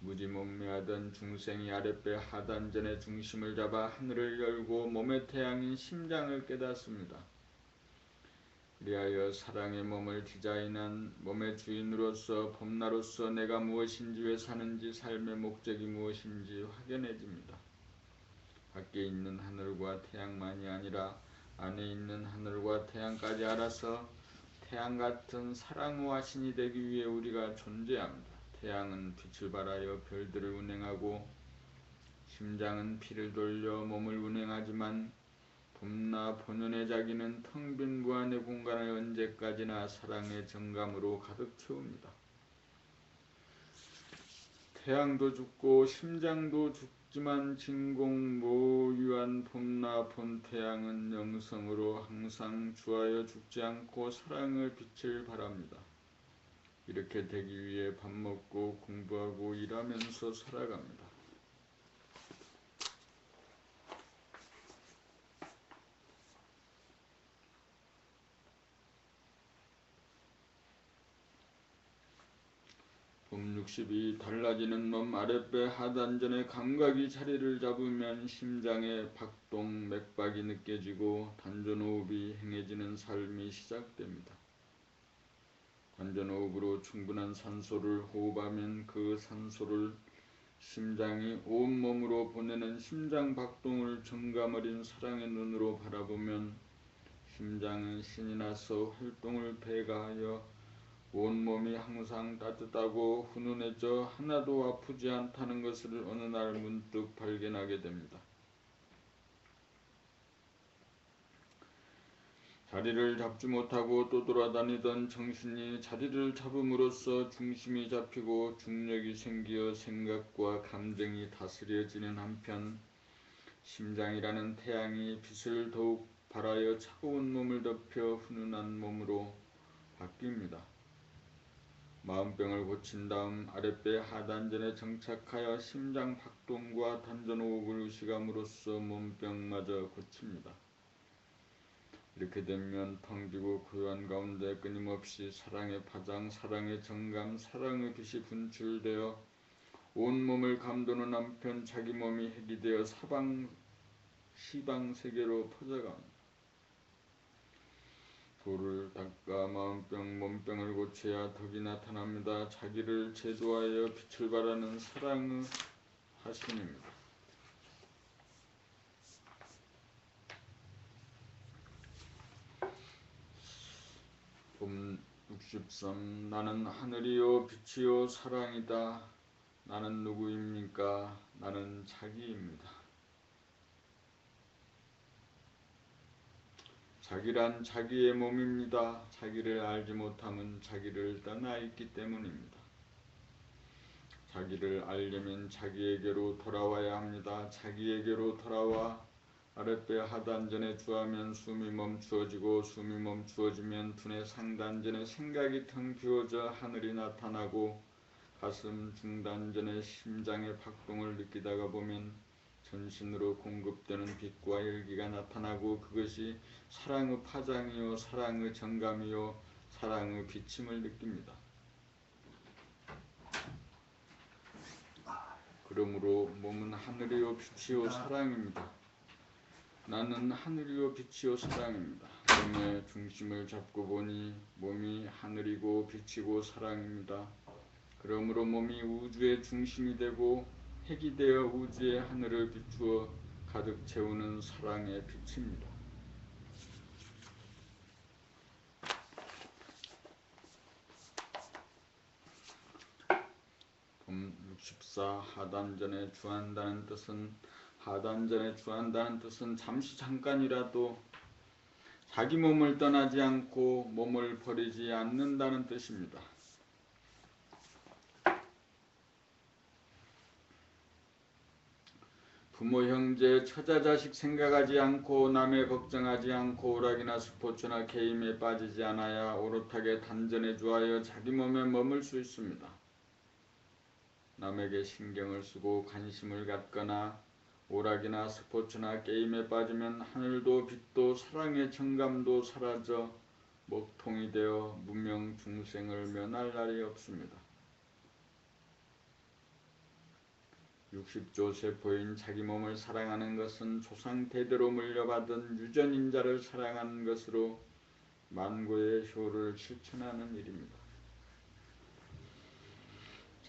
무지몽매하던 중생이 아랫배 하단전의 중심을 잡아 하늘을 열고 몸의 태양인 심장을 깨닫습니다. 그리하여 사랑의 몸을 디자인한 몸의 주인으로서 봄나로서 내가 무엇인지 왜 사는지 삶의 목적이 무엇인지 확연해집니다. 밖에 있는 하늘과 태양만이 아니라 안에 있는 하늘과 태양까지 알아서 태양같은 사랑의 화신이 되기 위해 우리가 존재합니다. 태양은 빛을 발하여 별들을 운행하고 심장은 피를 돌려 몸을 운행하지만 봄나 본연의 자기는 텅 빈 무한의 공간을 언제까지나 사랑의 정감으로 가득 채웁니다. 태양도 죽고 심장도 죽지만 진공모유한 봄나 본태양은 영성으로 항상 주하여 죽지 않고 사랑의 빛을 발합니다. 이렇게 되기 위해 밥 먹고 공부하고 일하면서 살아갑니다. 봄 62 달라지는 몸 아랫배 하단전의 감각이 자리를 잡으면 심장의 박동 맥박이 느껴지고 단전호흡이 행해지는 삶이 시작됩니다. 단전호흡으로 충분한 산소를 호흡하면 그 산소를 심장이 온몸으로 보내는 심장 박동을 정감 어린 사랑의 눈으로 바라보면 심장은 신이 나서 활동을 배가하여 온몸이 항상 따뜻하고 훈훈해져 하나도 아프지 않다는 것을 어느 날 문득 발견하게 됩니다. 자리를 잡지 못하고 또 돌아다니던 정신이 자리를 잡음으로써 중심이 잡히고 중력이 생기어 생각과 감정이 다스려지는 한편 심장이라는 태양이 빛을 더욱 발하여 차가운 몸을 덮여 훈훈한 몸으로 바뀝니다. 마음병을 고친 다음 아랫배 하단전에 정착하여 심장 박동과 단전호흡을 의식함으로써 몸병마저 고칩니다. 이렇게 되면 텅 비고 고요한 가운데 끊임없이 사랑의 파장, 사랑의 정감, 사랑의 빛이 분출되어 온몸을 감도는 한편 자기 몸이 핵이 되어 시방세계로 퍼져갑니다. 돌을 닦아 마음병, 몸병을 고쳐야 덕이 나타납니다. 자기를 제도하여 빛을 발하는 사랑의 화신입니다. 봄 63 나는 하늘이요 빛이요 사랑이다. 나는 누구입니까? 나는 자기입니다. 자기란 자기의 몸입니다. 자기를 알지 못함은 자기를 떠나 있기 때문입니다. 자기를 알려면 자기에게로 돌아와야 합니다. 자기에게로 돌아와 아랫배 하단전에 주하면 숨이 멈추어지고 숨이 멈추어지면 두뇌 상단전에 생각이 텅 비워져 하늘이 나타나고 가슴 중단전에 심장의 박동을 느끼다가 보면 전신으로 공급되는 빛과 열기가 나타나고 그것이 사랑의 파장이요 사랑의 정감이요 사랑의 비침을 느낍니다. 그러므로 몸은 하늘이요 빛이요 사랑입니다. 나는 하늘이요 빛이요 사랑입니다. 몸의 중심을 잡고 보니 몸이 하늘이고 빛이고 사랑입니다. 그러므로 몸이 우주의 중심이 되고 핵이 되어 우주의 하늘을 비추어 가득 채우는 사랑의 빛입니다. 봄 64 하단전에 주한다는 뜻은 잠시 자기 몸을 떠나지 않고 몸을 버리지 않는다는 뜻입니다. 부모, 형제, 처자, 자식 생각하지 않고 남의 걱정하지 않고 오락이나 스포츠나 게임에 빠지지 않아야 오롯하게 단전에 주하여 자기 몸에 머물 수 있습니다. 남에게 신경을 쓰고 관심을 갖거나 오락이나 스포츠나 게임에 빠지면 하늘도 빛도 사랑의 정감도 사라져 먹통이 되어 무명 중생을 면할 날이 없습니다. 60조 세포인 자기 몸을 사랑하는 것은 조상 대대로 물려받은 유전인자를 사랑하는 것으로 만고의 효를 실천하는 일입니다.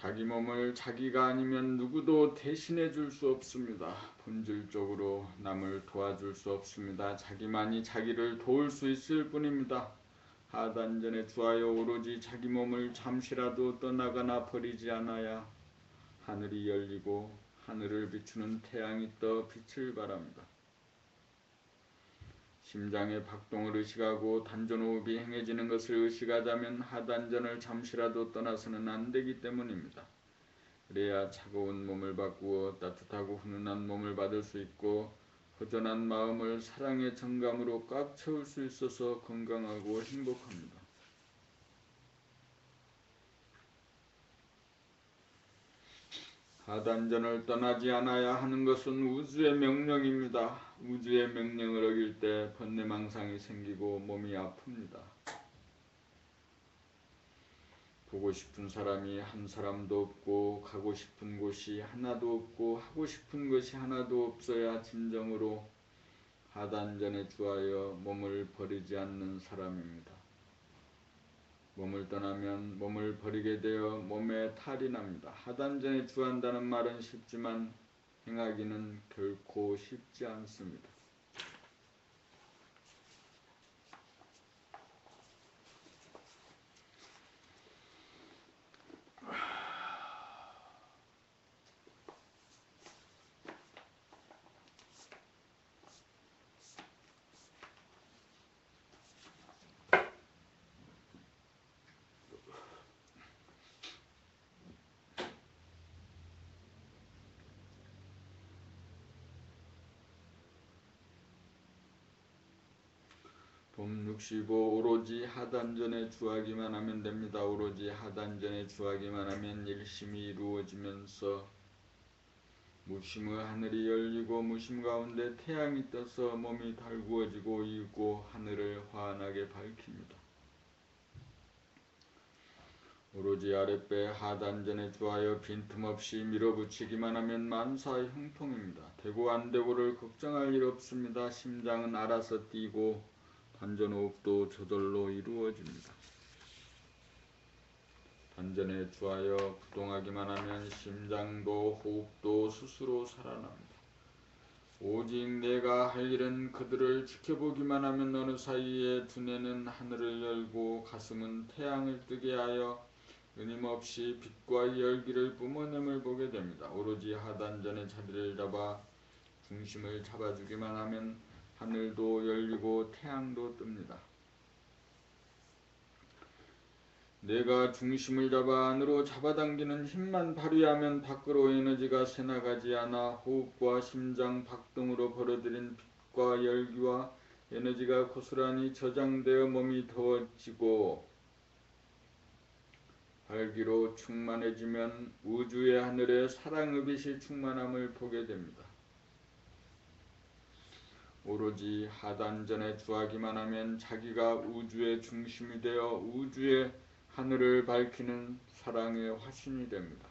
자기 몸을 자기가 아니면 누구도 대신해 줄 수 없습니다. 본질적으로 남을 도와줄 수 없습니다. 자기만이 자기를 도울 수 있을 뿐입니다. 하단전에 주하여 오로지 자기 몸을 잠시라도 떠나거나 버리지 않아야 하늘이 열리고 하늘을 비추는 태양이 떠 빛을 발합니다. 심장의 박동을 의식하고 단전호흡이 행해지는 것을 의식하자면 하단전을 잠시라도 떠나서는 안 되기 때문입니다. 그래야 차가운 몸을 바꾸어 따뜻하고 훈훈한 몸을 받을 수 있고 허전한 마음을 사랑의 정감으로 꽉 채울 수 있어서 건강하고 행복합니다. 하단전을 떠나지 않아야 하는 것은 우주의 명령입니다. 우주의 명령을 어길 때 번뇌망상이 생기고 몸이 아픕니다. 보고 싶은 사람이 한 사람도 없고 가고 싶은 곳이 하나도 없고 하고 싶은 것이 하나도 없어야 진정으로 하단전에 주하여 몸을 버리지 않는 사람입니다. 몸을 떠나면 몸을 버리게 되어 몸에 탈이 납니다. 하단전에 주한다는 말은 쉽지만 행하기는 결코 쉽지 않습니다. 봄 65 오로지 하단전에 주하기만 하면 됩니다. 오로지 하단전에 주하기만 하면 일심이 이루어지면서 무심의 하늘이 열리고 무심 가운데 태양이 떠서 몸이 달구어지고 이고 하늘을 환하게 밝힙니다. 오로지 아랫배 하단전에 주하여 빈틈없이 밀어붙이기만 하면 만사의 형통입니다. 되고 안 되고를 걱정할 일 없습니다. 심장은 알아서 뛰고 단전호흡도 저절로 이루어집니다. 단전에 주하여 구동하기만 하면 심장도 호흡도 스스로 살아납니다. 오직 내가 할 일은 그들을 지켜보기만 하면 어느 사이에 두뇌는 하늘을 열고 가슴은 태양을 뜨게 하여 끊임없이 빛과 열기를 뿜어냄을 보게 됩니다. 오로지 하단전의 자리를 잡아 중심을 잡아주기만 하면 하늘도 열리고 태양도 뜹니다. 내가 중심을 잡아 안으로 잡아당기는 힘만 발휘하면 밖으로 에너지가 새나가지 않아 호흡과 심장 박동으로 벌어들인 빛과 열기와 에너지가 고스란히 저장되어 몸이 더워지고 활기로 충만해지면 우주의 하늘에 사랑의 빛이 충만함을 보게 됩니다. 오로지 하단전에 주하기만 하면 자기가 우주의 중심이 되어 우주의 하늘을 밝히는 사랑의 화신이 됩니다.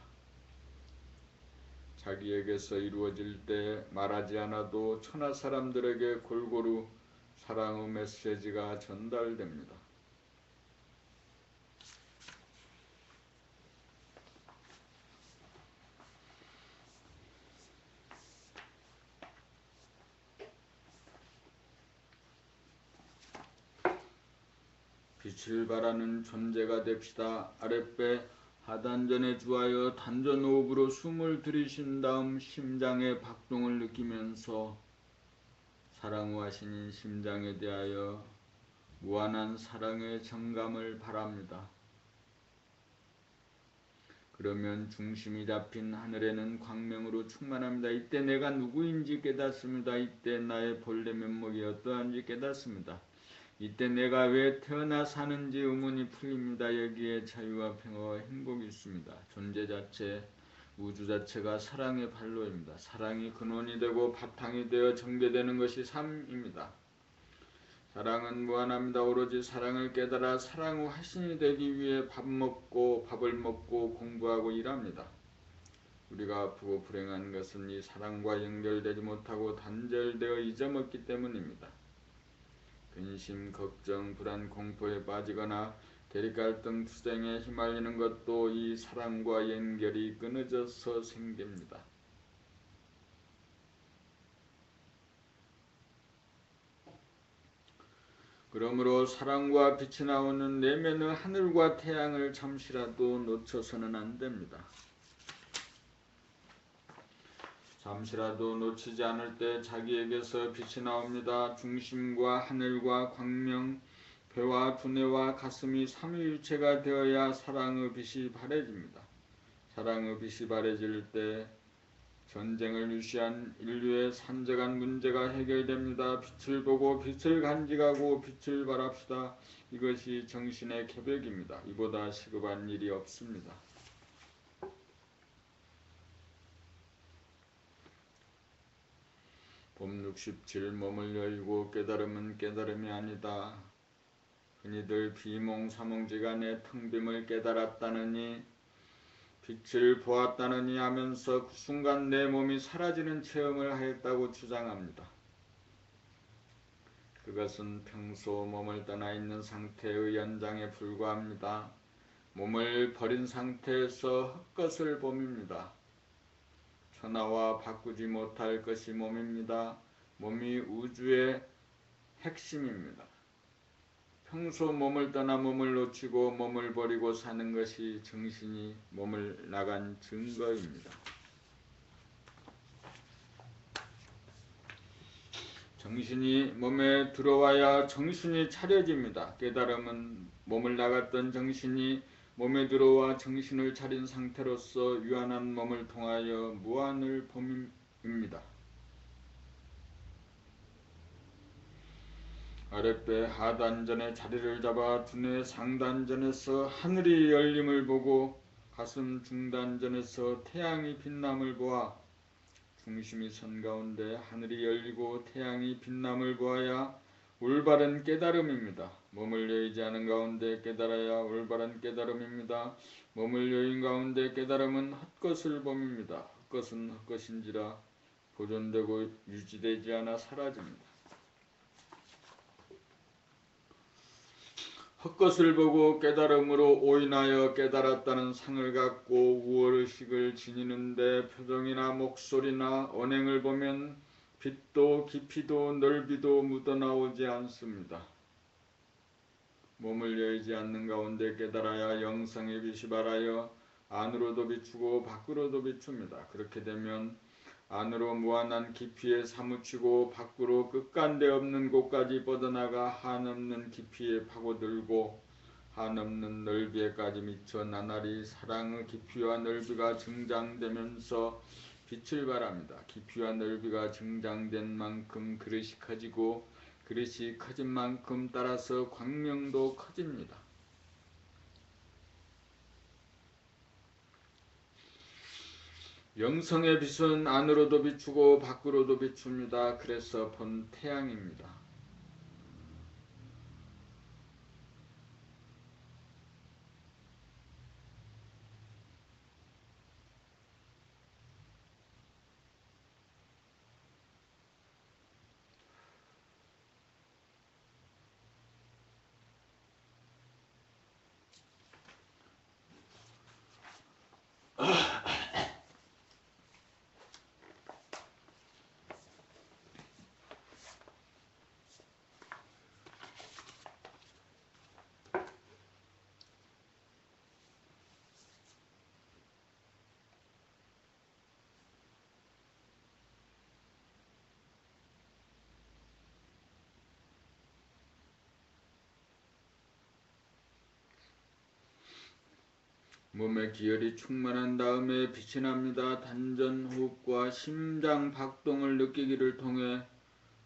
자기에게서 이루어질 때 말하지 않아도 천하 사람들에게 골고루 사랑의 메시지가 전달됩니다. 빛을 발하는 존재가 됩시다. 아랫배 하단전에 주하여 단전호흡으로 숨을 들이신 다음 심장의 박동을 느끼면서 사랑의 화신인 심장에 대하여 무한한 사랑의 정감을 바랍니다. 그러면 중심이 잡힌 하늘에는 광명으로 충만합니다. 이때 내가 누구인지 깨닫습니다. 이때 나의 본래 면목이 어떠한지 깨닫습니다. 이때 내가 왜 태어나 사는지 의문이 풀립니다. 여기에 자유와 평화와 행복이 있습니다. 존재 자체, 우주 자체가 사랑의 발로입니다. 사랑이 근원이 되고 바탕이 되어 전개되는 것이 삶입니다. 사랑은 무한합니다. 오로지 사랑을 깨달아 사랑 후 화신이 되기 위해 밥을 먹고 공부하고 일합니다. 우리가 아프고 불행한 것은 이 사랑과 연결되지 못하고 단절되어 잊어먹기 때문입니다. 근심, 걱정, 불안, 공포에 빠지거나 대립갈등, 투쟁에 휘말리는 것도 이 사랑과 연결이 끊어져서 생깁니다. 그러므로 사랑과 빛이 나오는 내면의 하늘과 태양을 잠시라도 놓쳐서는 안 됩니다. 잠시라도 놓치지 않을 때 자기에게서 빛이 나옵니다. 중심과 하늘과 광명, 배와 두뇌와 가슴이 삼위일체가 되어야 사랑의 빛이 발해집니다. 사랑의 빛이 발해질 때 전쟁을 유시한 인류의 산적한 문제가 해결됩니다. 빛을 보고 빛을 간직하고 빛을 바랍시다. 이것이 정신의 개벽입니다. 이보다 시급한 일이 없습니다. 봄 67 몸을 열고 깨달음은 깨달음이 아니다. 흔히들 비몽사몽지간에 텅빔을 깨달았다느니 빛을 보았다느니 하면서 그 순간 내 몸이 사라지는 체험을 하였다고 주장합니다. 그것은 평소 몸을 떠나 있는 상태의 연장에 불과합니다. 몸을 버린 상태에서 헛것을 봄입니다. 천하와 바꾸지 못할 것이 몸입니다. 몸이 우주의 핵심입니다. 평소 몸을 떠나 몸을 놓치고 몸을 버리고 사는 것이 정신이 몸을 나간 증거입니다. 정신이 몸에 들어와야 정신이 차려집니다. 깨달음은 몸을 나갔던 정신이 몸에 들어와 정신을 차린 상태로서 유한한 몸을 통하여 무한을 봄입니다. 아랫배 하단전에 자리를 잡아 두뇌 상단전에서 하늘이 열림을 보고 가슴 중단전에서 태양이 빛남을 보아 중심이 선 가운데 하늘이 열리고 태양이 빛남을 보아야 올바른 깨달음입니다. 몸을 여의지 않은 가운데 깨달아야 올바른 깨달음입니다. 몸을 여인 가운데 깨달음은 헛것을 봄입니다. 헛것은 헛것인지라 보존되고 유지되지 않아 사라집니다. 헛것을 보고 깨달음으로 오인하여 깨달았다는 상을 갖고 우월의식을 지니는데 표정이나 목소리나 언행을 보면 빛도 깊이도 넓이도 묻어나오지 않습니다. 몸을 여의지 않는 가운데 깨달아야 영성의 빛이 발하여 안으로도 비추고 밖으로도 비춥니다. 그렇게 되면 안으로 무한한 깊이에 사무치고 밖으로 끝간데 없는 곳까지 뻗어나가 한없는 깊이에 파고들고 한없는 넓이에까지 미쳐 나날이 사랑의 깊이와 넓이가 증장되면서 빛을 발합니다. 깊이와 넓이가 증장된 만큼 그릇이 커지고 그릇이 커진 만큼 따라서 광명도 커집니다. 영성의 빛은 안으로도 비추고 밖으로도 비춥니다. 그래서 본 태양입니다. 몸의 기혈이 충만한 다음에 빛이 납니다. 단전 호흡과 심장 박동을 느끼기를 통해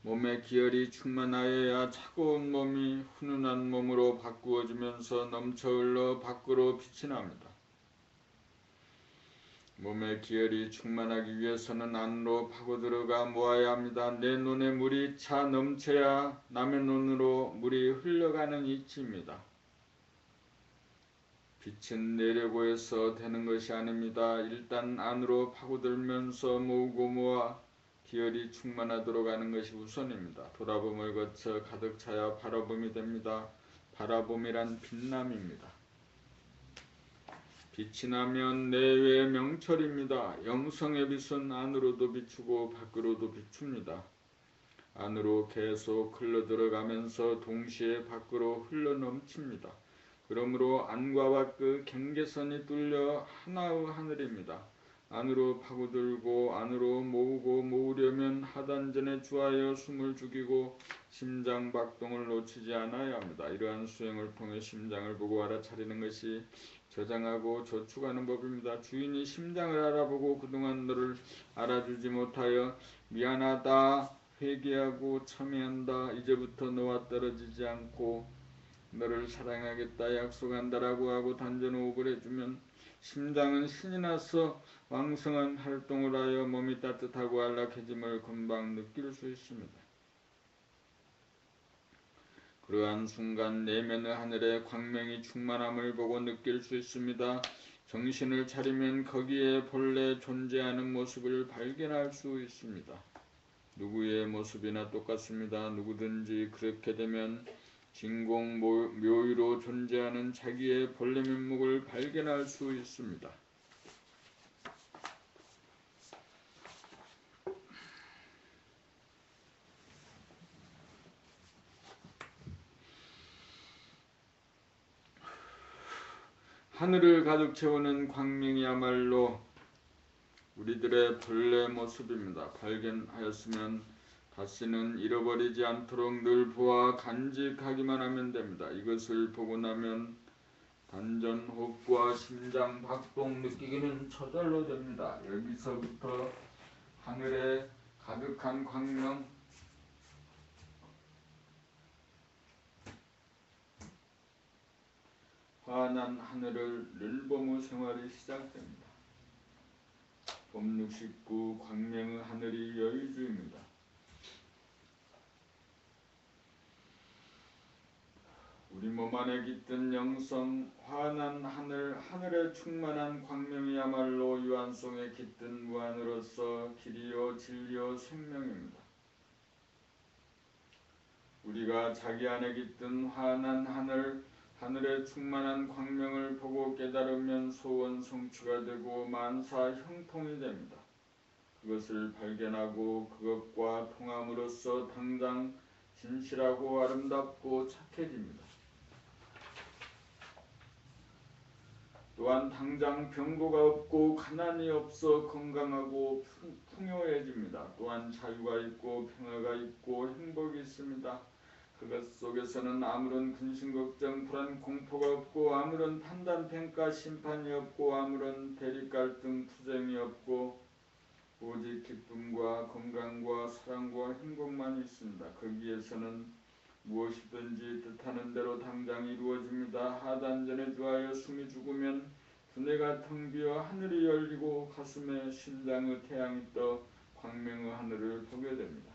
몸의 기혈이 충만하여야 차가운 몸이 훈훈한 몸으로 바꾸어지면서 넘쳐 흘러 밖으로 빛이 납니다. 몸의 기혈이 충만하기 위해서는 안으로 파고들어가 모아야 합니다. 내 눈에 물이 차 넘쳐야 남의 눈으로 물이 흘러가는 이치입니다. 빛은 내려고 해서 되는 것이 아닙니다. 일단 안으로 파고들면서 모으고 모아 기혈이 충만하도록 하는 것이 우선입니다. 돌아봄을 거쳐 가득 차야 바라봄이 됩니다. 바라봄이란 빛남입니다. 빛이 나면 내외의 명철입니다. 영성의 빛은 안으로도 비추고 밖으로도 비춥니다. 안으로 계속 흘러들어가면서 동시에 밖으로 흘러넘칩니다. 그러므로 안과 밖의 경계선이 뚫려 하나의 하늘입니다. 안으로 파고들고 안으로 모으고 모으려면 하단전에 주하여 숨을 죽이고 심장 박동을 놓치지 않아야 합니다. 이러한 수행을 통해 심장을 보고 알아차리는 것이 저장하고 저축하는 법입니다. 주인이 심장을 알아보고 그동안 너를 알아주지 못하여 미안하다, 회개하고 참회한다, 이제부터 너와 떨어지지 않고 너를 사랑하겠다 약속한다라고 하고 단전호흡을 해주면 심장은 신이 나서 왕성한 활동을 하여 몸이 따뜻하고 안락해짐을 금방 느낄 수 있습니다. 그러한 순간 내면의 하늘에 광명이 충만함을 보고 느낄 수 있습니다. 정신을 차리면 거기에 본래 존재하는 모습을 발견할 수 있습니다. 누구의 모습이나 똑같습니다. 누구든지 그렇게 되면 진공 묘유로 존재하는 자기의 본래 면목을 발견할 수 있습니다. 하늘을 가득 채우는 광명이야말로 우리들의 본래 모습입니다. 발견하였으면 다시는 잃어버리지 않도록 늘 보아 간직하기만 하면 됩니다. 이것을 보고 나면 단전 호흡과 심장 박동 느끼기는 저절로 됩니다. 여기서부터 하늘에 가득한 광명, 환한 하늘을 늘 보며 생활이 시작됩니다. 봄 69 광명의 하늘이 여의주입니다. 우리 몸 안에 깃든 영성, 환한 하늘, 하늘에 충만한 광명이야말로 유한송에 깃든 무한으로서 길이요 진리요 생명입니다. 우리가 자기 안에 깃든 환한 하늘, 하늘에 충만한 광명을 보고 깨달으면 소원 성취가 되고 만사 형통이 됩니다. 그것을 발견하고 그것과 통함으로써 당장 진실하고 아름답고 착해집니다. 또한 당장 병고가 없고 가난이 없어 건강하고 풍요해집니다. 또한 자유가 있고 평화가 있고 행복이 있습니다. 그것 속에서는 아무런 근심 걱정 불안 공포가 없고 아무런 판단 평가 심판이 없고 아무런 대립 갈등 투쟁이 없고 오직 기쁨과 건강과 사랑과 행복만 있습니다. 거기에서는 무엇이든지 뜻하는 대로 당장 이루어집니다. 하단전에 주하여 숨이 죽으면 두뇌가 텅 비어 하늘이 열리고 가슴에 심장의 태양이 떠 광명의 하늘을 보게 됩니다.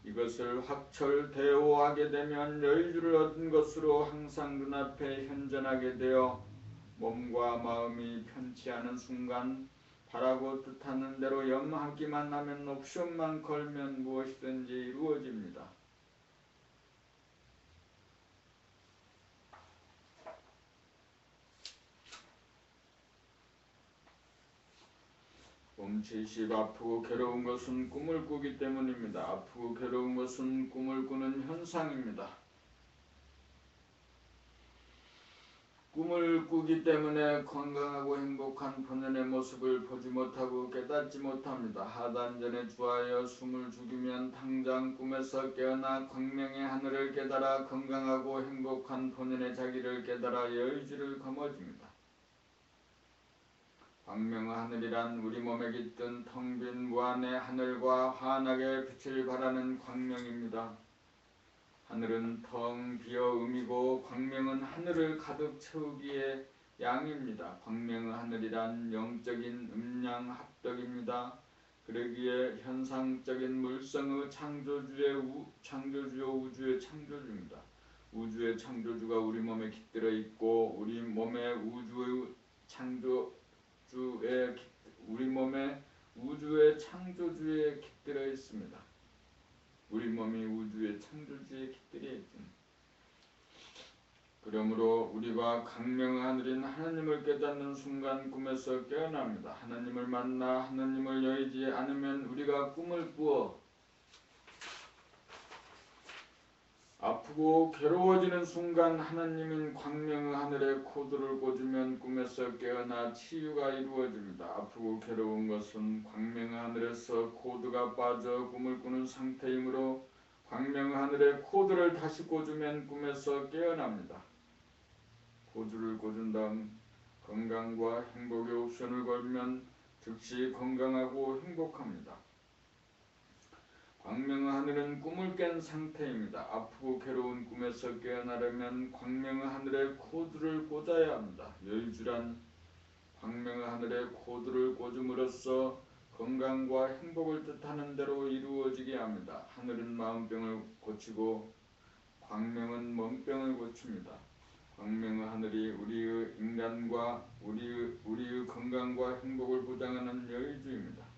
이것을 확철대오하게 되면 여유를 얻은 것으로 항상 눈앞에 현존하게 되어 몸과 마음이 편치 않은 순간 바라고 뜻하는 대로 염하기만 하면 옵션만 걸면 무엇이든지 이루어집니다. 봄70 아프고 괴로운 것은 꿈을 꾸기 때문입니다. 아프고 괴로운 것은 꿈을 꾸는 현상입니다. 꿈을 꿈을 꾸기 때문에 건강하고 행복한 본연의 모습을 보지 못하고 깨닫지 못합니다. 하단전에 주하여 숨을 죽이면 당장 꿈에서 깨어나 광명의 하늘을 깨달아 건강하고 행복한 본연의 자기를 깨달아 여의주를 거머쥡니다. 광명의 하늘이란 우리 몸에 깃든 텅 빈 무한의 하늘과 환하게 빛을 발하는 광명입니다. 하늘은 텅 비어 음이고 광명은 하늘을 가득 채우기에 양입니다. 광명의 하늘이란 영적인 음양 합덕입니다. 그러기에 현상적인 물성의 창조주요 우주의 창조주입니다. 우주의 창조주가 우리 몸에 깃들어 있고 우리 몸에 우주의 창조주에 깃들어 있습니다. 우리 몸이 우주의 창조주에 깃들어 있습니다. 그러므로 우리가 광명의 하늘인 하나님을 깨닫는 순간 꿈에서 깨어납니다. 하나님을 만나 하나님을 여의지 않으면 우리가 꿈을 꾸어 아프고 괴로워지는 순간 하나님인 광명의 하늘에 코드를 꽂으면 꿈에서 깨어나 치유가 이루어집니다. 아프고 괴로운 것은 광명의 하늘에서 코드가 빠져 꿈을 꾸는 상태이므로 광명의 하늘에 코드를 다시 꽂으면 꿈에서 깨어납니다. 코드를 꽂은 다음 건강과 행복의 옵션을 걸면 즉시 건강하고 행복합니다. 광명의 하늘은 꿈을 깬 상태입니다. 아프고 괴로운 꿈에서 깨어나려면 광명의 하늘에 코드를 꽂아야 합니다. 여의주란 광명의 하늘에 코드를 꽂음으로써 건강과 행복을 뜻하는 대로 이루어지게 합니다. 하늘은 마음병을 고치고 광명은 몸병을 고칩니다. 광명의 하늘이 우리의 인간과 우리의 건강과 행복을 보장하는 여의주입니다.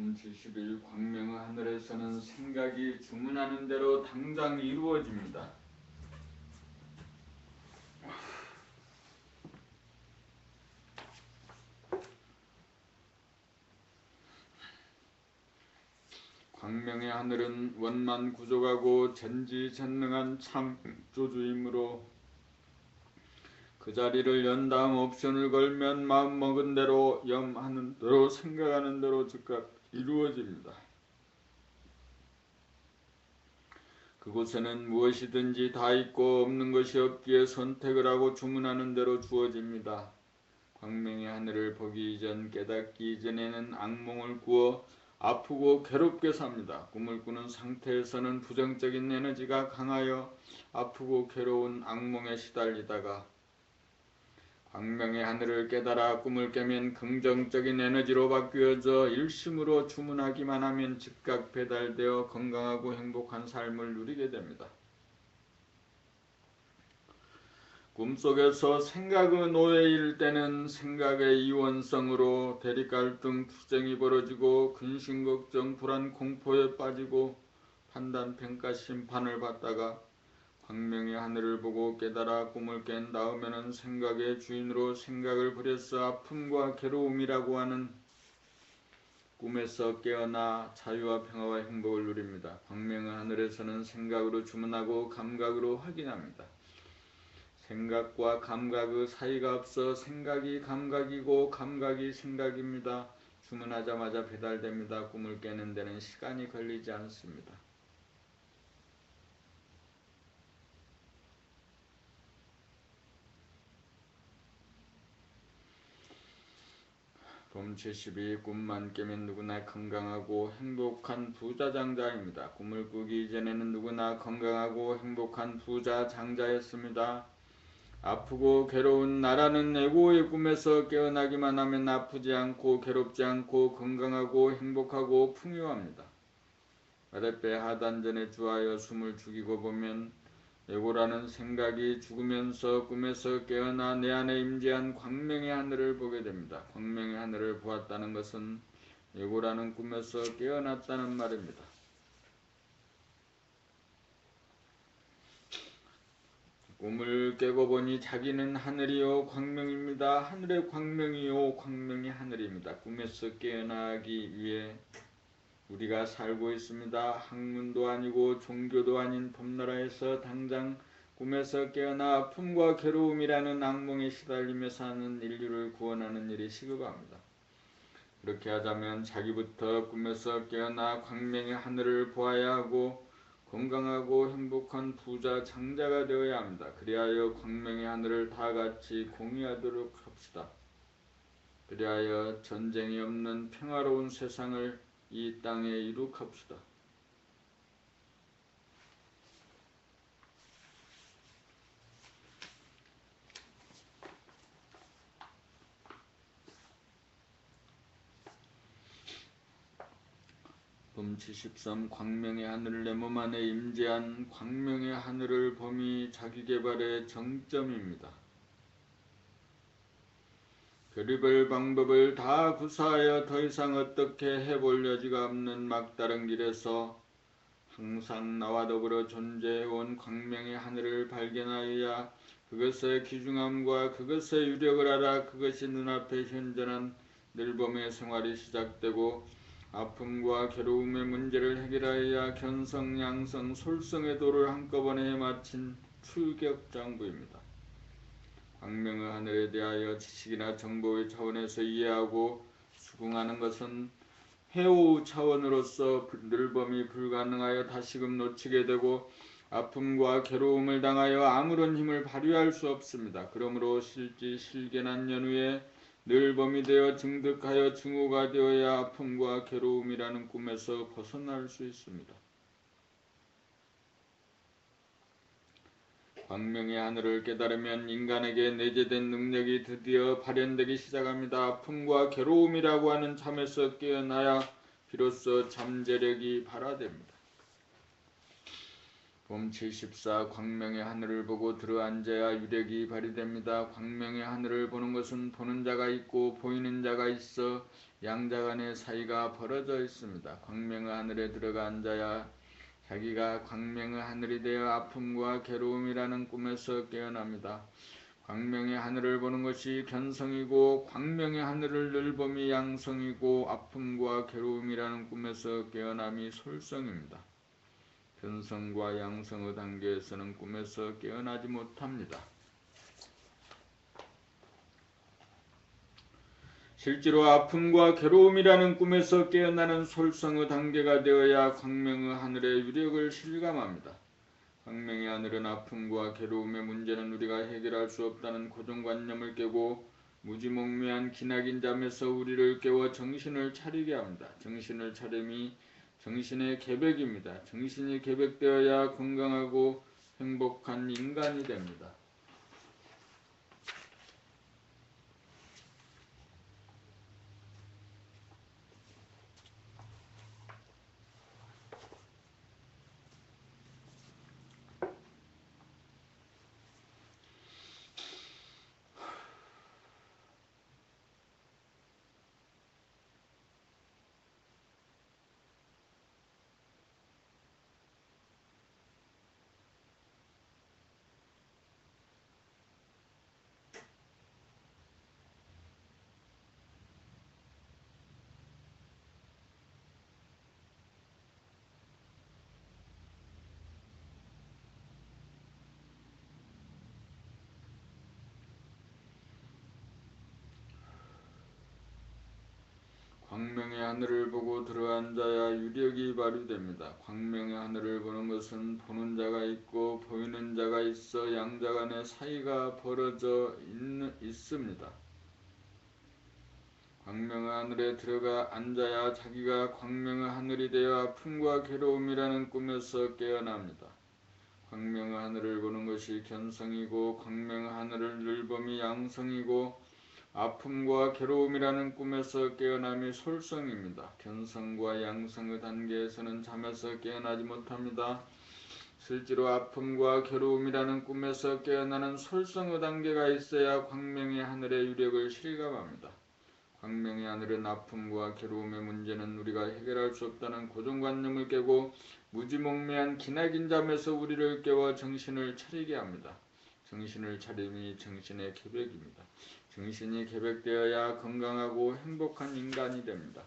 봄 70일 광명의 하늘에서는 생각이 주문하는 대로 당장 이루어집니다. 광명의 하늘은 원만 구족하고 전지전능한 창조주이므로 그 자리를 연 다음 옵션을 걸면 마음먹은 대로 염하는 대로 생각하는 대로 즉각 이루어집니다. 그곳에는 무엇이든지 다 있고 없는 것이 없기에 선택을 하고 주문하는 대로 주어집니다. 광명의 하늘을 보기 이전 깨닫기 이전에는 악몽을 꾸어 아프고 괴롭게 삽니다. 꿈을 꾸는 상태에서는 부정적인 에너지가 강하여 아프고 괴로운 악몽에 시달리다가 광명의 하늘을 깨달아 꿈을 깨면 긍정적인 에너지로 바뀌어져 일심으로 주문하기만 하면 즉각 배달되어 건강하고 행복한 삶을 누리게 됩니다. 꿈속에서 생각의 노예일 때는 생각의 이원성으로 대립갈등, 투쟁이 벌어지고 근심걱정, 불안, 공포에 빠지고 판단, 평가, 심판을 받다가 광명의 하늘을 보고 깨달아 꿈을 깬 다음에는 생각의 주인으로 생각을 버려서 아픔과 괴로움이라고 하는 꿈에서 깨어나 자유와 평화와 행복을 누립니다. 광명의 하늘에서는 생각으로 주문하고 감각으로 확인합니다. 생각과 감각의 사이가 없어 생각이 감각이고 감각이 생각입니다. 주문하자마자 배달됩니다. 꿈을 깨는 데는 시간이 걸리지 않습니다. 봄 72 꿈만 깨면 누구나 건강하고 행복한 부자장자입니다. 꿈을 꾸기 이전에는 누구나 건강하고 행복한 부자장자였습니다. 아프고 괴로운 나라는 에고의 꿈에서 깨어나기만 하면 아프지 않고 괴롭지 않고 건강하고 행복하고 풍요합니다. 아랫배 하단전에 주하여 숨을 죽이고 보면 에고라는 생각이 죽으면서 꿈에서 깨어나 내 안에 임재한 광명의 하늘을 보게 됩니다. 광명의 하늘을 보았다는 것은 에고라는 꿈에서 깨어났다는 말입니다. 꿈을 깨고 보니 자기는 하늘이요 광명입니다. 하늘의 광명이요 광명이 하늘입니다. 꿈에서 깨어나기 위해 우리가 살고 있습니다. 학문도 아니고 종교도 아닌 봄나라에서 당장 꿈에서 깨어나 아픔과 괴로움이라는 악몽에 시달리며 사는 인류를 구원하는 일이 시급합니다. 그렇게 하자면 자기부터 꿈에서 깨어나 광명의 하늘을 보아야 하고 건강하고 행복한 부자 장자가 되어야 합니다. 그리하여 광명의 하늘을 다 같이 공유하도록 합시다. 그리하여 전쟁이 없는 평화로운 세상을 이 땅에 이룩합시다. 봄 73 광명의 하늘을 내 몸 안에 임재한 광명의 하늘을 봄이 자기개발의 정점입니다. 별의별 방법을 다 구사하여 더 이상 어떻게 해볼 여지가 없는 막다른 길에서 항상 나와 더불어 존재해온 광명의 하늘을 발견하여야 그것의 귀중함과 그것의 유력을 알아 그것이 눈앞에 현존한 늘봄의 생활이 시작되고 아픔과 괴로움의 문제를 해결하여야 견성, 양성, 솔성의 도를 한꺼번에 마친 출격장부입니다. 광명의 하늘에 대하여 지식이나 정보의 차원에서 이해하고 수긍하는 것은 해오 차원으로서 늘봄이 불가능하여 다시금 놓치게 되고 아픔과 괴로움을 당하여 아무런 힘을 발휘할 수 없습니다. 그러므로 실지 실견한 연후에 늘봄이 되어 증득하여 증오가 되어야 아픔과 괴로움이라는 꿈에서 벗어날 수 있습니다. 광명의 하늘을 깨달으면 인간에게 내재된 능력이 드디어 발현되기 시작합니다. 아픔과 괴로움이라고 하는 잠에서 깨어나야 비로소 잠재력이 발화됩니다. 봄 74 광명의 하늘을 보고 들어앉아야 유력이 발휘됩니다. 광명의 하늘을 보는 것은 보는 자가 있고 보이는 자가 있어 양자 간의 사이가 벌어져 있습니다. 광명의 하늘에 들어가 앉아야 자기가 광명의 하늘이 되어 아픔과 괴로움이라는 꿈에서 깨어납니다. 광명의 하늘을 보는 것이 견성이고 광명의 하늘을 늘봄이 양성이고 아픔과 괴로움이라는 꿈에서 깨어남이 솔성입니다. 견성과 양성의 단계에서는 꿈에서 깨어나지 못합니다. 실제로 아픔과 괴로움이라는 꿈에서 깨어나는 솔성의 단계가 되어야 광명의 하늘의 유력을 실감합니다. 광명의 하늘은 아픔과 괴로움의 문제는 우리가 해결할 수 없다는 고정관념을 깨고 무지몽매한 기나긴 잠에서 우리를 깨워 정신을 차리게 합니다. 정신을 차림이 정신의 계백입니다. 정신이 계백되어야 건강하고 행복한 인간이 됩니다. 광명의 하늘을 보고 들어앉아야 유력이 발휘됩니다. 광명의 하늘을 보는 것은 보는 자가 있고 보이는 자가 있어 양자 간의 사이가 벌어져 있습니다. 광명의 하늘에 들어가 앉아야 자기가 광명의 하늘이 되어 아픔과 괴로움이라는 꿈에서 깨어납니다. 광명의 하늘을 보는 것이 견성이고 광명의 하늘을 늘 범이 양성이고 아픔과 괴로움이라는 꿈에서 깨어남이 솔성입니다. 견성과 양성의 단계에서는 잠에서 깨어나지 못합니다. 실제로 아픔과 괴로움이라는 꿈에서 깨어나는 솔성의 단계가 있어야 광명의 하늘의 유력을 실감합니다. 광명의 하늘은 아픔과 괴로움의 문제는 우리가 해결할 수 없다는 고정관념을 깨고 무지몽매한 기나긴 잠에서 우리를 깨워 정신을 차리게 합니다. 정신을 차림이 정신의 계백입니다. 정신이 계백되어야 건강하고 행복한 인간이 됩니다.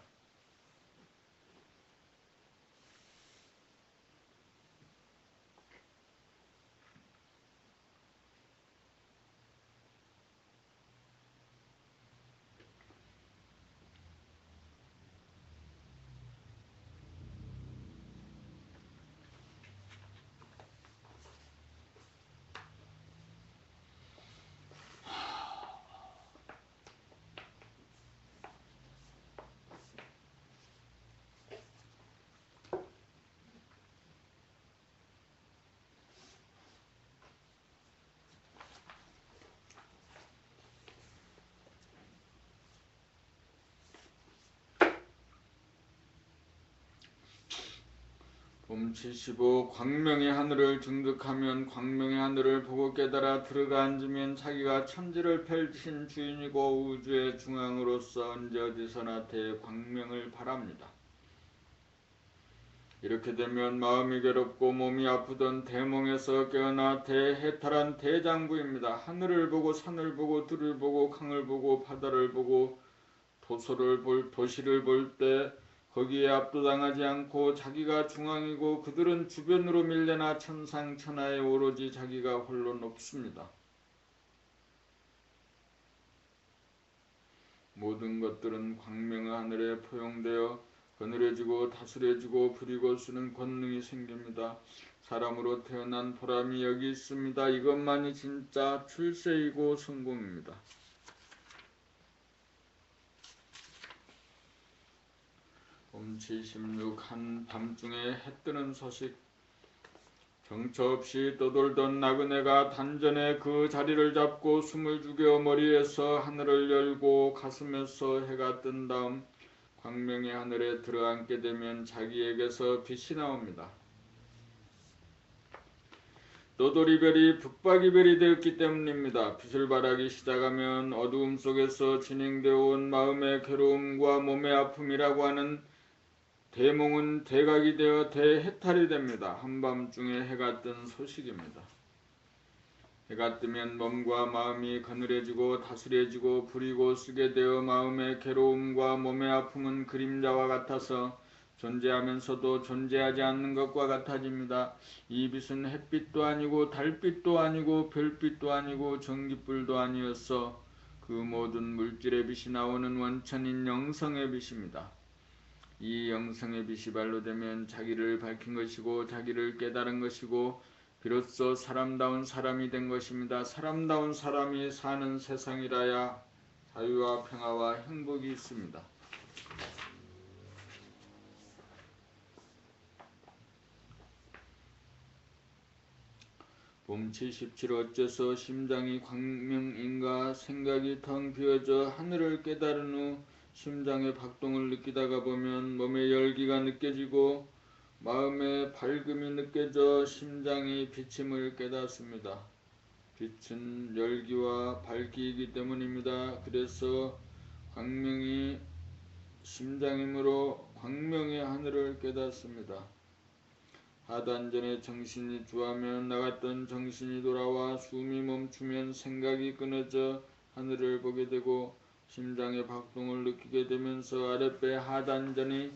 봄 75. 광명의 하늘을 증득하면 광명의 하늘을 보고 깨달아 들어가 앉으면 자기가 천지를 펼친 주인이고 우주의 중앙으로서 언제 어디서나 대광명을 바랍니다. 이렇게 되면 마음이 괴롭고 몸이 아프던 대몽에서 깨어나 대해탈한 대장부입니다. 하늘을 보고 산을 보고 들을 보고 강을 보고 바다를 보고 도시를 볼 때 거기에 압도당하지 않고 자기가 중앙이고 그들은 주변으로 밀려나 천상천하에 오로지 자기가 홀로 높습니다. 모든 것들은 광명의 하늘에 포용되어 거느려지고 다스려지고 부리고 쓰는 권능이 생깁니다. 사람으로 태어난 보람이 여기 있습니다. 이것만이 진짜 출세이고 성공입니다. 봄 76. 한밤중에 해 뜨는 소식. 정처 없이 떠돌던 나그네가 단전에 그 자리를 잡고 숨을 죽여 머리에서 하늘을 열고 가슴에서 해가 뜬 다음 광명의 하늘에 들어앉게 되면 자기에게서 빛이 나옵니다. 떠돌이별이 북박이별이 되었기 때문입니다. 빛을 발하기 시작하면 어두움 속에서 진행되어 온 마음의 괴로움과 몸의 아픔이라고 하는 대몽은 대각이 되어 대해탈이 됩니다. 한밤중에 해가 뜬 소식입니다. 해가 뜨면 몸과 마음이 그늘해지고 다스려지고 부리고 쓰게 되어 마음의 괴로움과 몸의 아픔은 그림자와 같아서 존재하면서도 존재하지 않는 것과 같아집니다. 이 빛은 햇빛도 아니고 달빛도 아니고 별빛도 아니고 전기불도 아니었어 그 모든 물질의 빛이 나오는 원천인 영성의 빛입니다. 이 영성의 빛이 발로되면 자기를 밝힌 것이고 자기를 깨달은 것이고 비로소 사람다운 사람이 된 것입니다. 사람다운 사람이 사는 세상이라야 자유와 평화와 행복이 있습니다. 봄 77. 어째서 심장이 광명인가 생각이 텅 비어져 하늘을 깨달은 후 심장의 박동을 느끼다가 보면 몸의 열기가 느껴지고 마음의 밝음이 느껴져 심장이 비침을 깨닫습니다. 빛은 열기와 밝기이기 때문입니다. 그래서 광명이 심장이므로 광명의 하늘을 깨닫습니다. 하단전에 정신이 주하면 나갔던 정신이 돌아와 숨이 멈추면 생각이 끊어져 하늘을 보게 되고 심장의 박동을 느끼게 되면서 아랫배 하단전이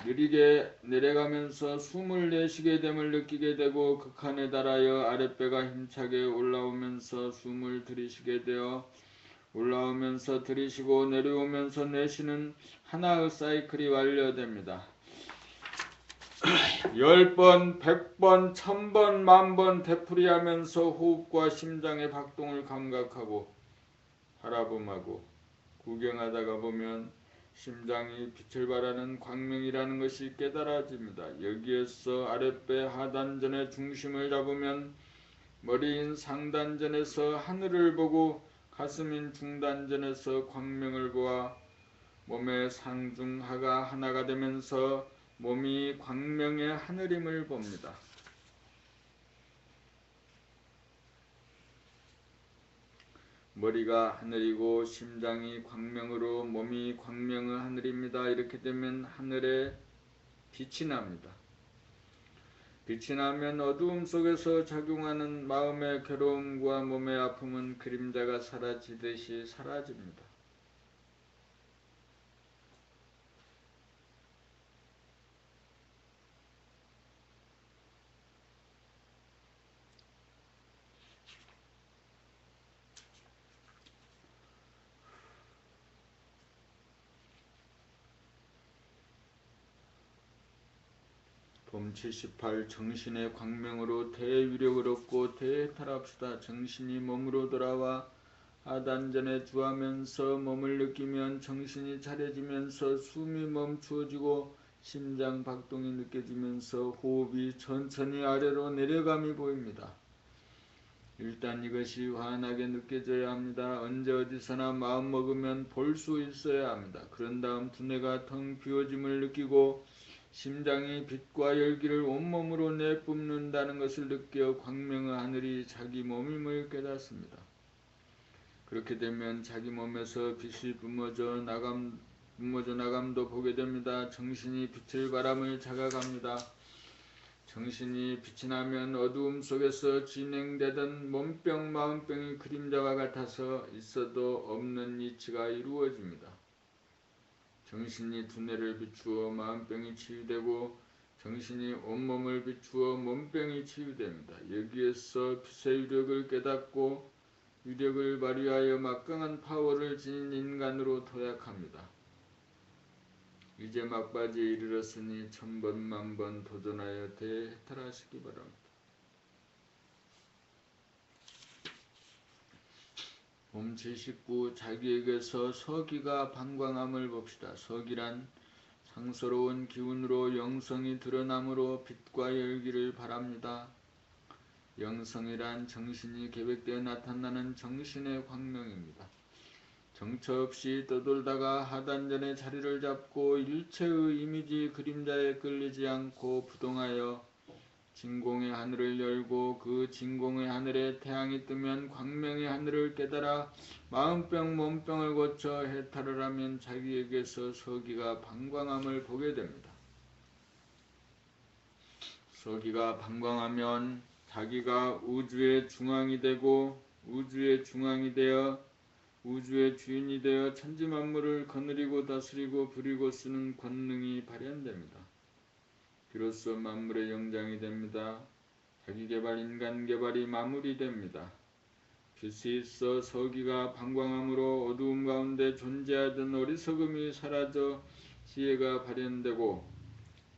느리게 내려가면서 숨을 내쉬게 됨을 느끼게 되고 극한에 달하여 아랫배가 힘차게 올라오면서 숨을 들이쉬게 되어 올라오면서 들이쉬고 내려오면서 내쉬는 하나의 사이클이 완료됩니다. 10번, 100번, 1000번, 10,000번 되풀이하면서 호흡과 심장의 박동을 감각하고 바라봄하고 구경하다가 보면 심장이 빛을 발하는 광명이라는 것이 깨달아집니다. 여기에서 아랫배 하단전의 중심을 잡으면 머리인 상단전에서 하늘을 보고 가슴인 중단전에서 광명을 보아 몸의 상중하가 하나가 되면서 몸이 광명의 하늘임을 봅니다. 머리가 하늘이고 심장이 광명으로 몸이 광명의 하늘입니다. 이렇게 되면 하늘에 빛이 납니다. 빛이 나면 어두움 속에서 작용하는 마음의 괴로움과 몸의 아픔은 그림자가 사라지듯이 사라집니다. 봄 78 정신의 광명으로 대위력을 얻고 대해탈합시다. 정신이 몸으로 돌아와 하단전에 주하면서 몸을 느끼면 정신이 차려지면서 숨이 멈추어지고 심장 박동이 느껴지면서 호흡이 천천히 아래로 내려감이 보입니다. 일단 이것이 환하게 느껴져야 합니다. 언제 어디서나 마음먹으면 볼 수 있어야 합니다. 그런 다음 두뇌가 텅 비워짐을 느끼고 심장이 빛과 열기를 온몸으로 내뿜는다는 것을 느껴 광명의 하늘이 자기 몸임을 깨닫습니다. 그렇게 되면 자기 몸에서 빛이 뿜어져 나감도 보게 됩니다. 정신이 빛을 바람을 자각합니다. 정신이 빛이 나면 어두움 속에서 진행되던 몸병 마음병이 그림자와 같아서 있어도 없는 이치가 이루어집니다. 정신이 두뇌를 비추어 마음병이 치유되고 정신이 온몸을 비추어 몸병이 치유됩니다. 여기에서 빛의 유력을 깨닫고 유력을 발휘하여 막강한 파워를 지닌 인간으로 도약합니다. 이제 막바지에 이르렀으니 1000번 만번 도전하여 대해탈하시기 바랍니다. 봄 79 자기에게서 서기가 방광함을 봅시다. 서기란 상서로운 기운으로 영성이 드러남으로 빛과 열기를 발합니다. 영성이란 정신이 계획되어 나타나는 정신의 광명입니다. 정처 없이 떠돌다가 하단전에 자리를 잡고 일체의 이미지 그림자에 끌리지 않고 부동하여 진공의 하늘을 열고 그 진공의 하늘에 태양이 뜨면 광명의 하늘을 깨달아 마음병 몸병을 고쳐 해탈을 하면 자기에게서 서기가 방광함을 보게 됩니다. 서기가 방광하면 자기가 우주의 중앙이 되고 우주의 중앙이 되어 우주의 주인이 되어 천지만물을 거느리고 다스리고 부리고 쓰는 권능이 발현됩니다. 비로소 만물의 영장이 됩니다. 자기개발 인간개발이 마무리됩니다. 빛이 있어 서기가 방광함으로 어두움 가운데 존재하던 어리석음이 사라져 지혜가 발현되고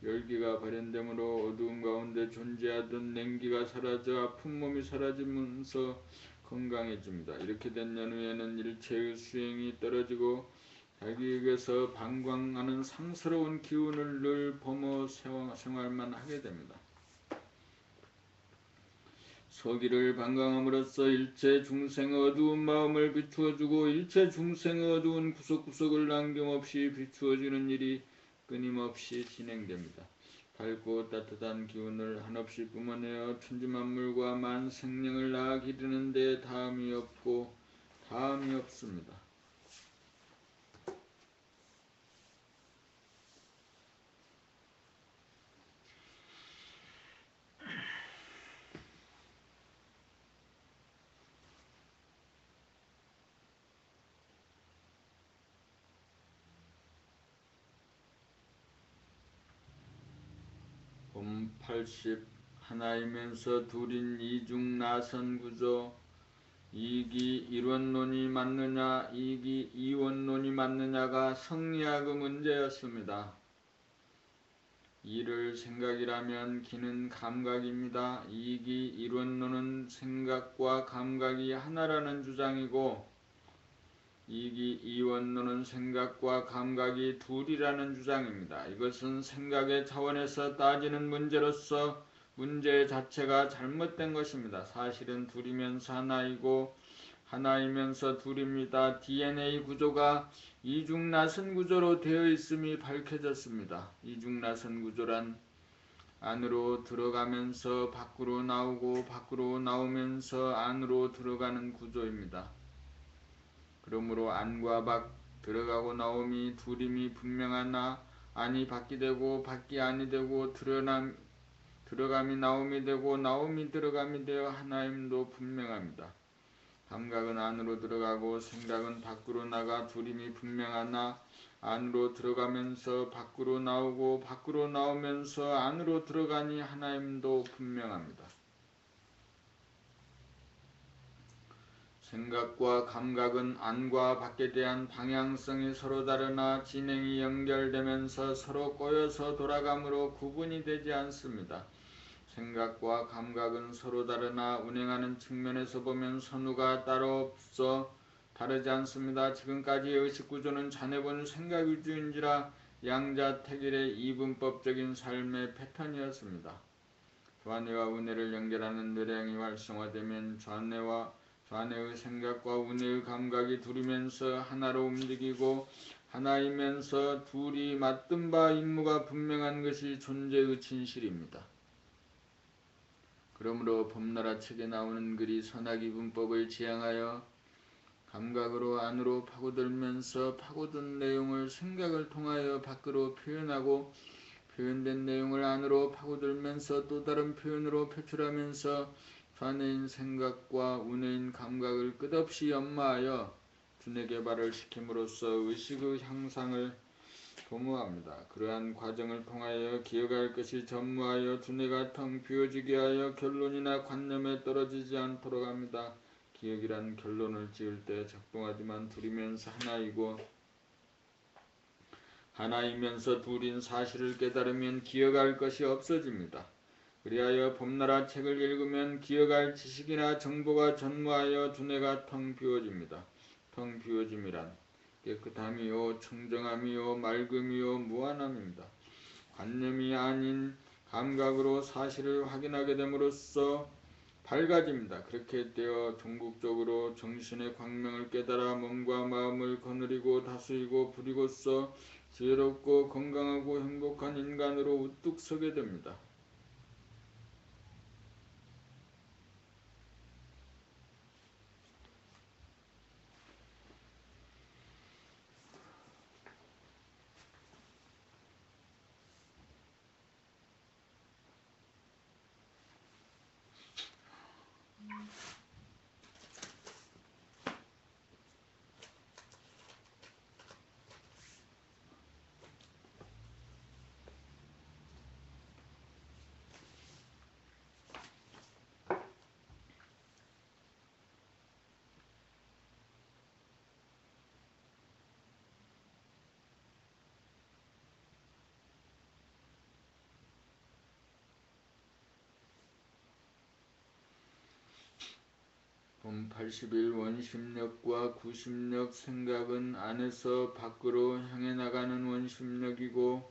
열기가 발현되므로 어두움 가운데 존재하던 냉기가 사라져 아픈 몸이 사라지면서 건강해집니다. 이렇게 된 연후에는 일체의 수행이 떨어지고 자기에게서 방광하는 상스러운 기운을 늘 범어 생활만 하게 됩니다. 서기를 방광함으로써 일체 중생의 어두운 마음을 비추어주고 일체 중생의 어두운 구석구석을 남김없이 비추어주는 일이 끊임없이 진행됩니다. 밝고 따뜻한 기운을 한없이 뿜어내어 천지만물과 만생령을 낳아 기르는 데 다음이 없고 다음이 없습니다. 봄 80 하나이면서 둘인 이중 나선 구조 이익이 일원론이 맞느냐, 이익이 이원론이 맞느냐가 성리학의 문제였습니다. 이를 생각이라면 기는 감각입니다. 이익이 일원론은 생각과 감각이 하나라는 주장이고 이익이 이원론은 생각과 감각이 둘이라는 주장입니다. 이것은 생각의 차원에서 따지는 문제로서 문제 자체가 잘못된 것입니다. 사실은 둘이면서 하나이고 하나이면서 둘입니다. DNA 구조가 이중나선 구조로 되어 있음이 밝혀졌습니다. 이중나선 구조란 안으로 들어가면서 밖으로 나오고 밖으로 나오면서 안으로 들어가는 구조입니다. 그러므로 안과 밖, 들어가고 나옴이 둘임이 분명하나 안이 밖이 되고 밖이 안이 되고 들어감이 나옴이 되고 나옴이 들어감이 되어 하나임도 분명합니다. 감각은 안으로 들어가고 생각은 밖으로 나가 둘임이 분명하나 안으로 들어가면서 밖으로 나오고 밖으로 나오면서 안으로 들어가니 하나임도 분명합니다. 생각과 감각은 안과 밖에 대한 방향성이 서로 다르나 진행이 연결되면서 서로 꼬여서 돌아가므로 구분이 되지 않습니다. 생각과 감각은 서로 다르나 운행하는 측면에서 보면 선후가 따로 없어 다르지 않습니다. 지금까지의 의식구조는 자네본 생각위주인지라 양자택일의 이분법적인 삶의 패턴이었습니다. 좌뇌와 우뇌를 연결하는 뇌량이 활성화되면 좌뇌의 생각과 우뇌의 감각이 둘이면서 하나로 움직이고 하나이면서 둘이 맞든 바 임무가 분명한 것이 존재의 진실입니다. 그러므로 범나라 책에 나오는 글이 선악이분법을 지향하여 감각으로 안으로 파고들면서 파고든 내용을 생각을 통하여 밖으로 표현하고 표현된 내용을 안으로 파고들면서 또 다른 표현으로 표출하면서 좌뇌인 생각과 우뇌인 감각을 끝없이 연마하여 두뇌 개발을 시킴으로써 의식의 향상을 도모합니다. 그러한 과정을 통하여 기억할 것이 전무하여 두뇌가 텅 비워지게 하여 결론이나 관념에 떨어지지 않도록 합니다. 기억이란 결론을 지을 때 작동하지만 둘이면서 하나이고 하나이면서 둘인 사실을 깨달으면 기억할 것이 없어집니다. 그리하여 범나라 책을 읽으면 기억할 지식이나 정보가 전무하여 두뇌가 텅 비워집니다. 텅 비워짐이란 깨끗함이요 청정함이요 맑음이요 무한함입니다. 관념이 아닌 감각으로 사실을 확인하게 됨으로써 밝아집니다. 그렇게 되어 종국적으로 정신의 광명을 깨달아 몸과 마음을 거느리고 다스리고 부리고서 지혜롭고 건강하고 행복한 인간으로 우뚝 서게 됩니다. 본 80일 원심력과 구심력 생각은 안에서 밖으로 향해 나가는 원심력이고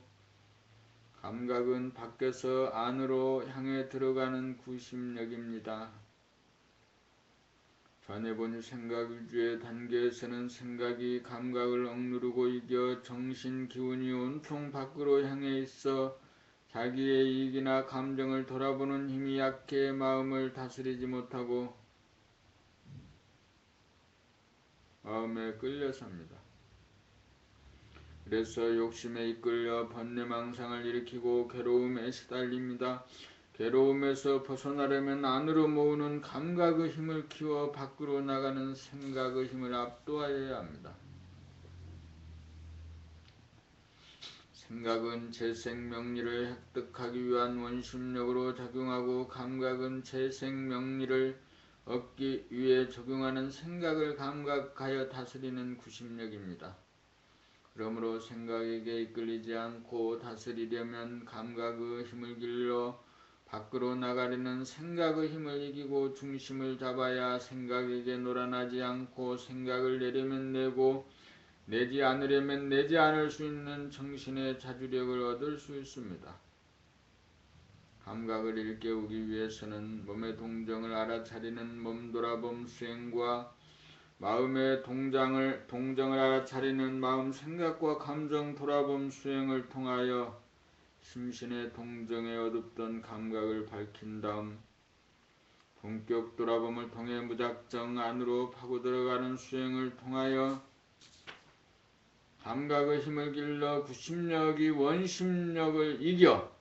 감각은 밖에서 안으로 향해 들어가는 구심력입니다. 좌뇌본 생각위주의 단계에서는 생각이 감각을 억누르고 이겨 정신 기운이 온통 밖으로 향해 있어 자기의 이익이나 감정을 돌아보는 힘이 약해 마음을 다스리지 못하고 마음에 끌려 삽니다. 그래서 욕심에 이끌려 번뇌망상을 일으키고 괴로움에 시달립니다. 괴로움에서 벗어나려면 안으로 모으는 감각의 힘을 키워 밖으로 나가는 생각의 힘을 압도하여야 합니다. 생각은 재생명리를 획득하기 위한 원심력으로 작용하고 감각은 재생명리를 얻기 위해 적용하는 생각을 감각하여 다스리는 구심력입니다. 그러므로 생각에게 이끌리지 않고 다스리려면 감각의 힘을 길러 밖으로 나가려는 생각의 힘을 이기고 중심을 잡아야 생각에게 놀아나지 않고 생각을 내려면 내고 내지 않으려면 내지 않을 수 있는 정신의 자주력을 얻을 수 있습니다. 감각을 일깨우기 위해서는 몸의 동정을 알아차리는 몸돌아봄 수행과 마음의 동정을 알아차리는 마음 생각과 감정 돌아봄 수행을 통하여 심신의 동정에 어둡던 감각을 밝힌 다음 본격 돌아봄을 통해 무작정 안으로 파고들어가는 수행을 통하여 감각의 힘을 길러 구심력이 원심력을 이겨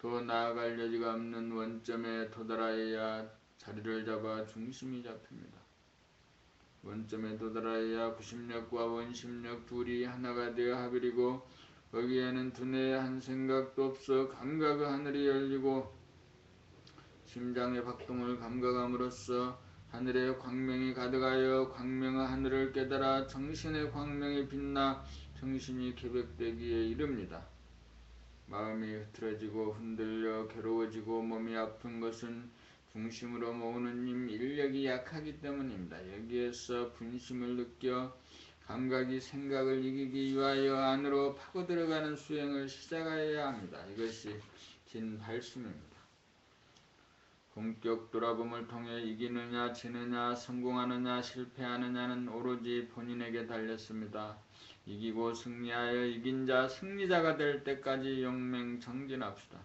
더 나아갈 여지가 없는 원점에 도달하여야 자리를 잡아 중심이 잡힙니다. 원점에 도달하여야 구심력과 원심력 둘이 하나가 되어 합이고 거기에는 두뇌의 한 생각도 없어 감각의 하늘이 열리고 심장의 박동을 감각함으로써 하늘의 광명이 가득하여 광명의 하늘을 깨달아 정신의 광명이 빛나 정신이 개벽되기에 이릅니다. 마음이 흐트러지고 흔들려 괴로워지고 몸이 아픈 것은 중심으로 모으는 힘 인력이 약하기 때문입니다. 여기에서 분심을 느껴 감각이 생각을 이기기 위하여 안으로 파고들어가는 수행을 시작해야 합니다. 이것이 진발심입니다. 본격 돌아봄을 통해 이기느냐 지느냐 성공하느냐 실패하느냐는 오로지 본인에게 달렸습니다. 이기고 승리하여 이긴 자 승리자가 될 때까지 용맹 정진합시다.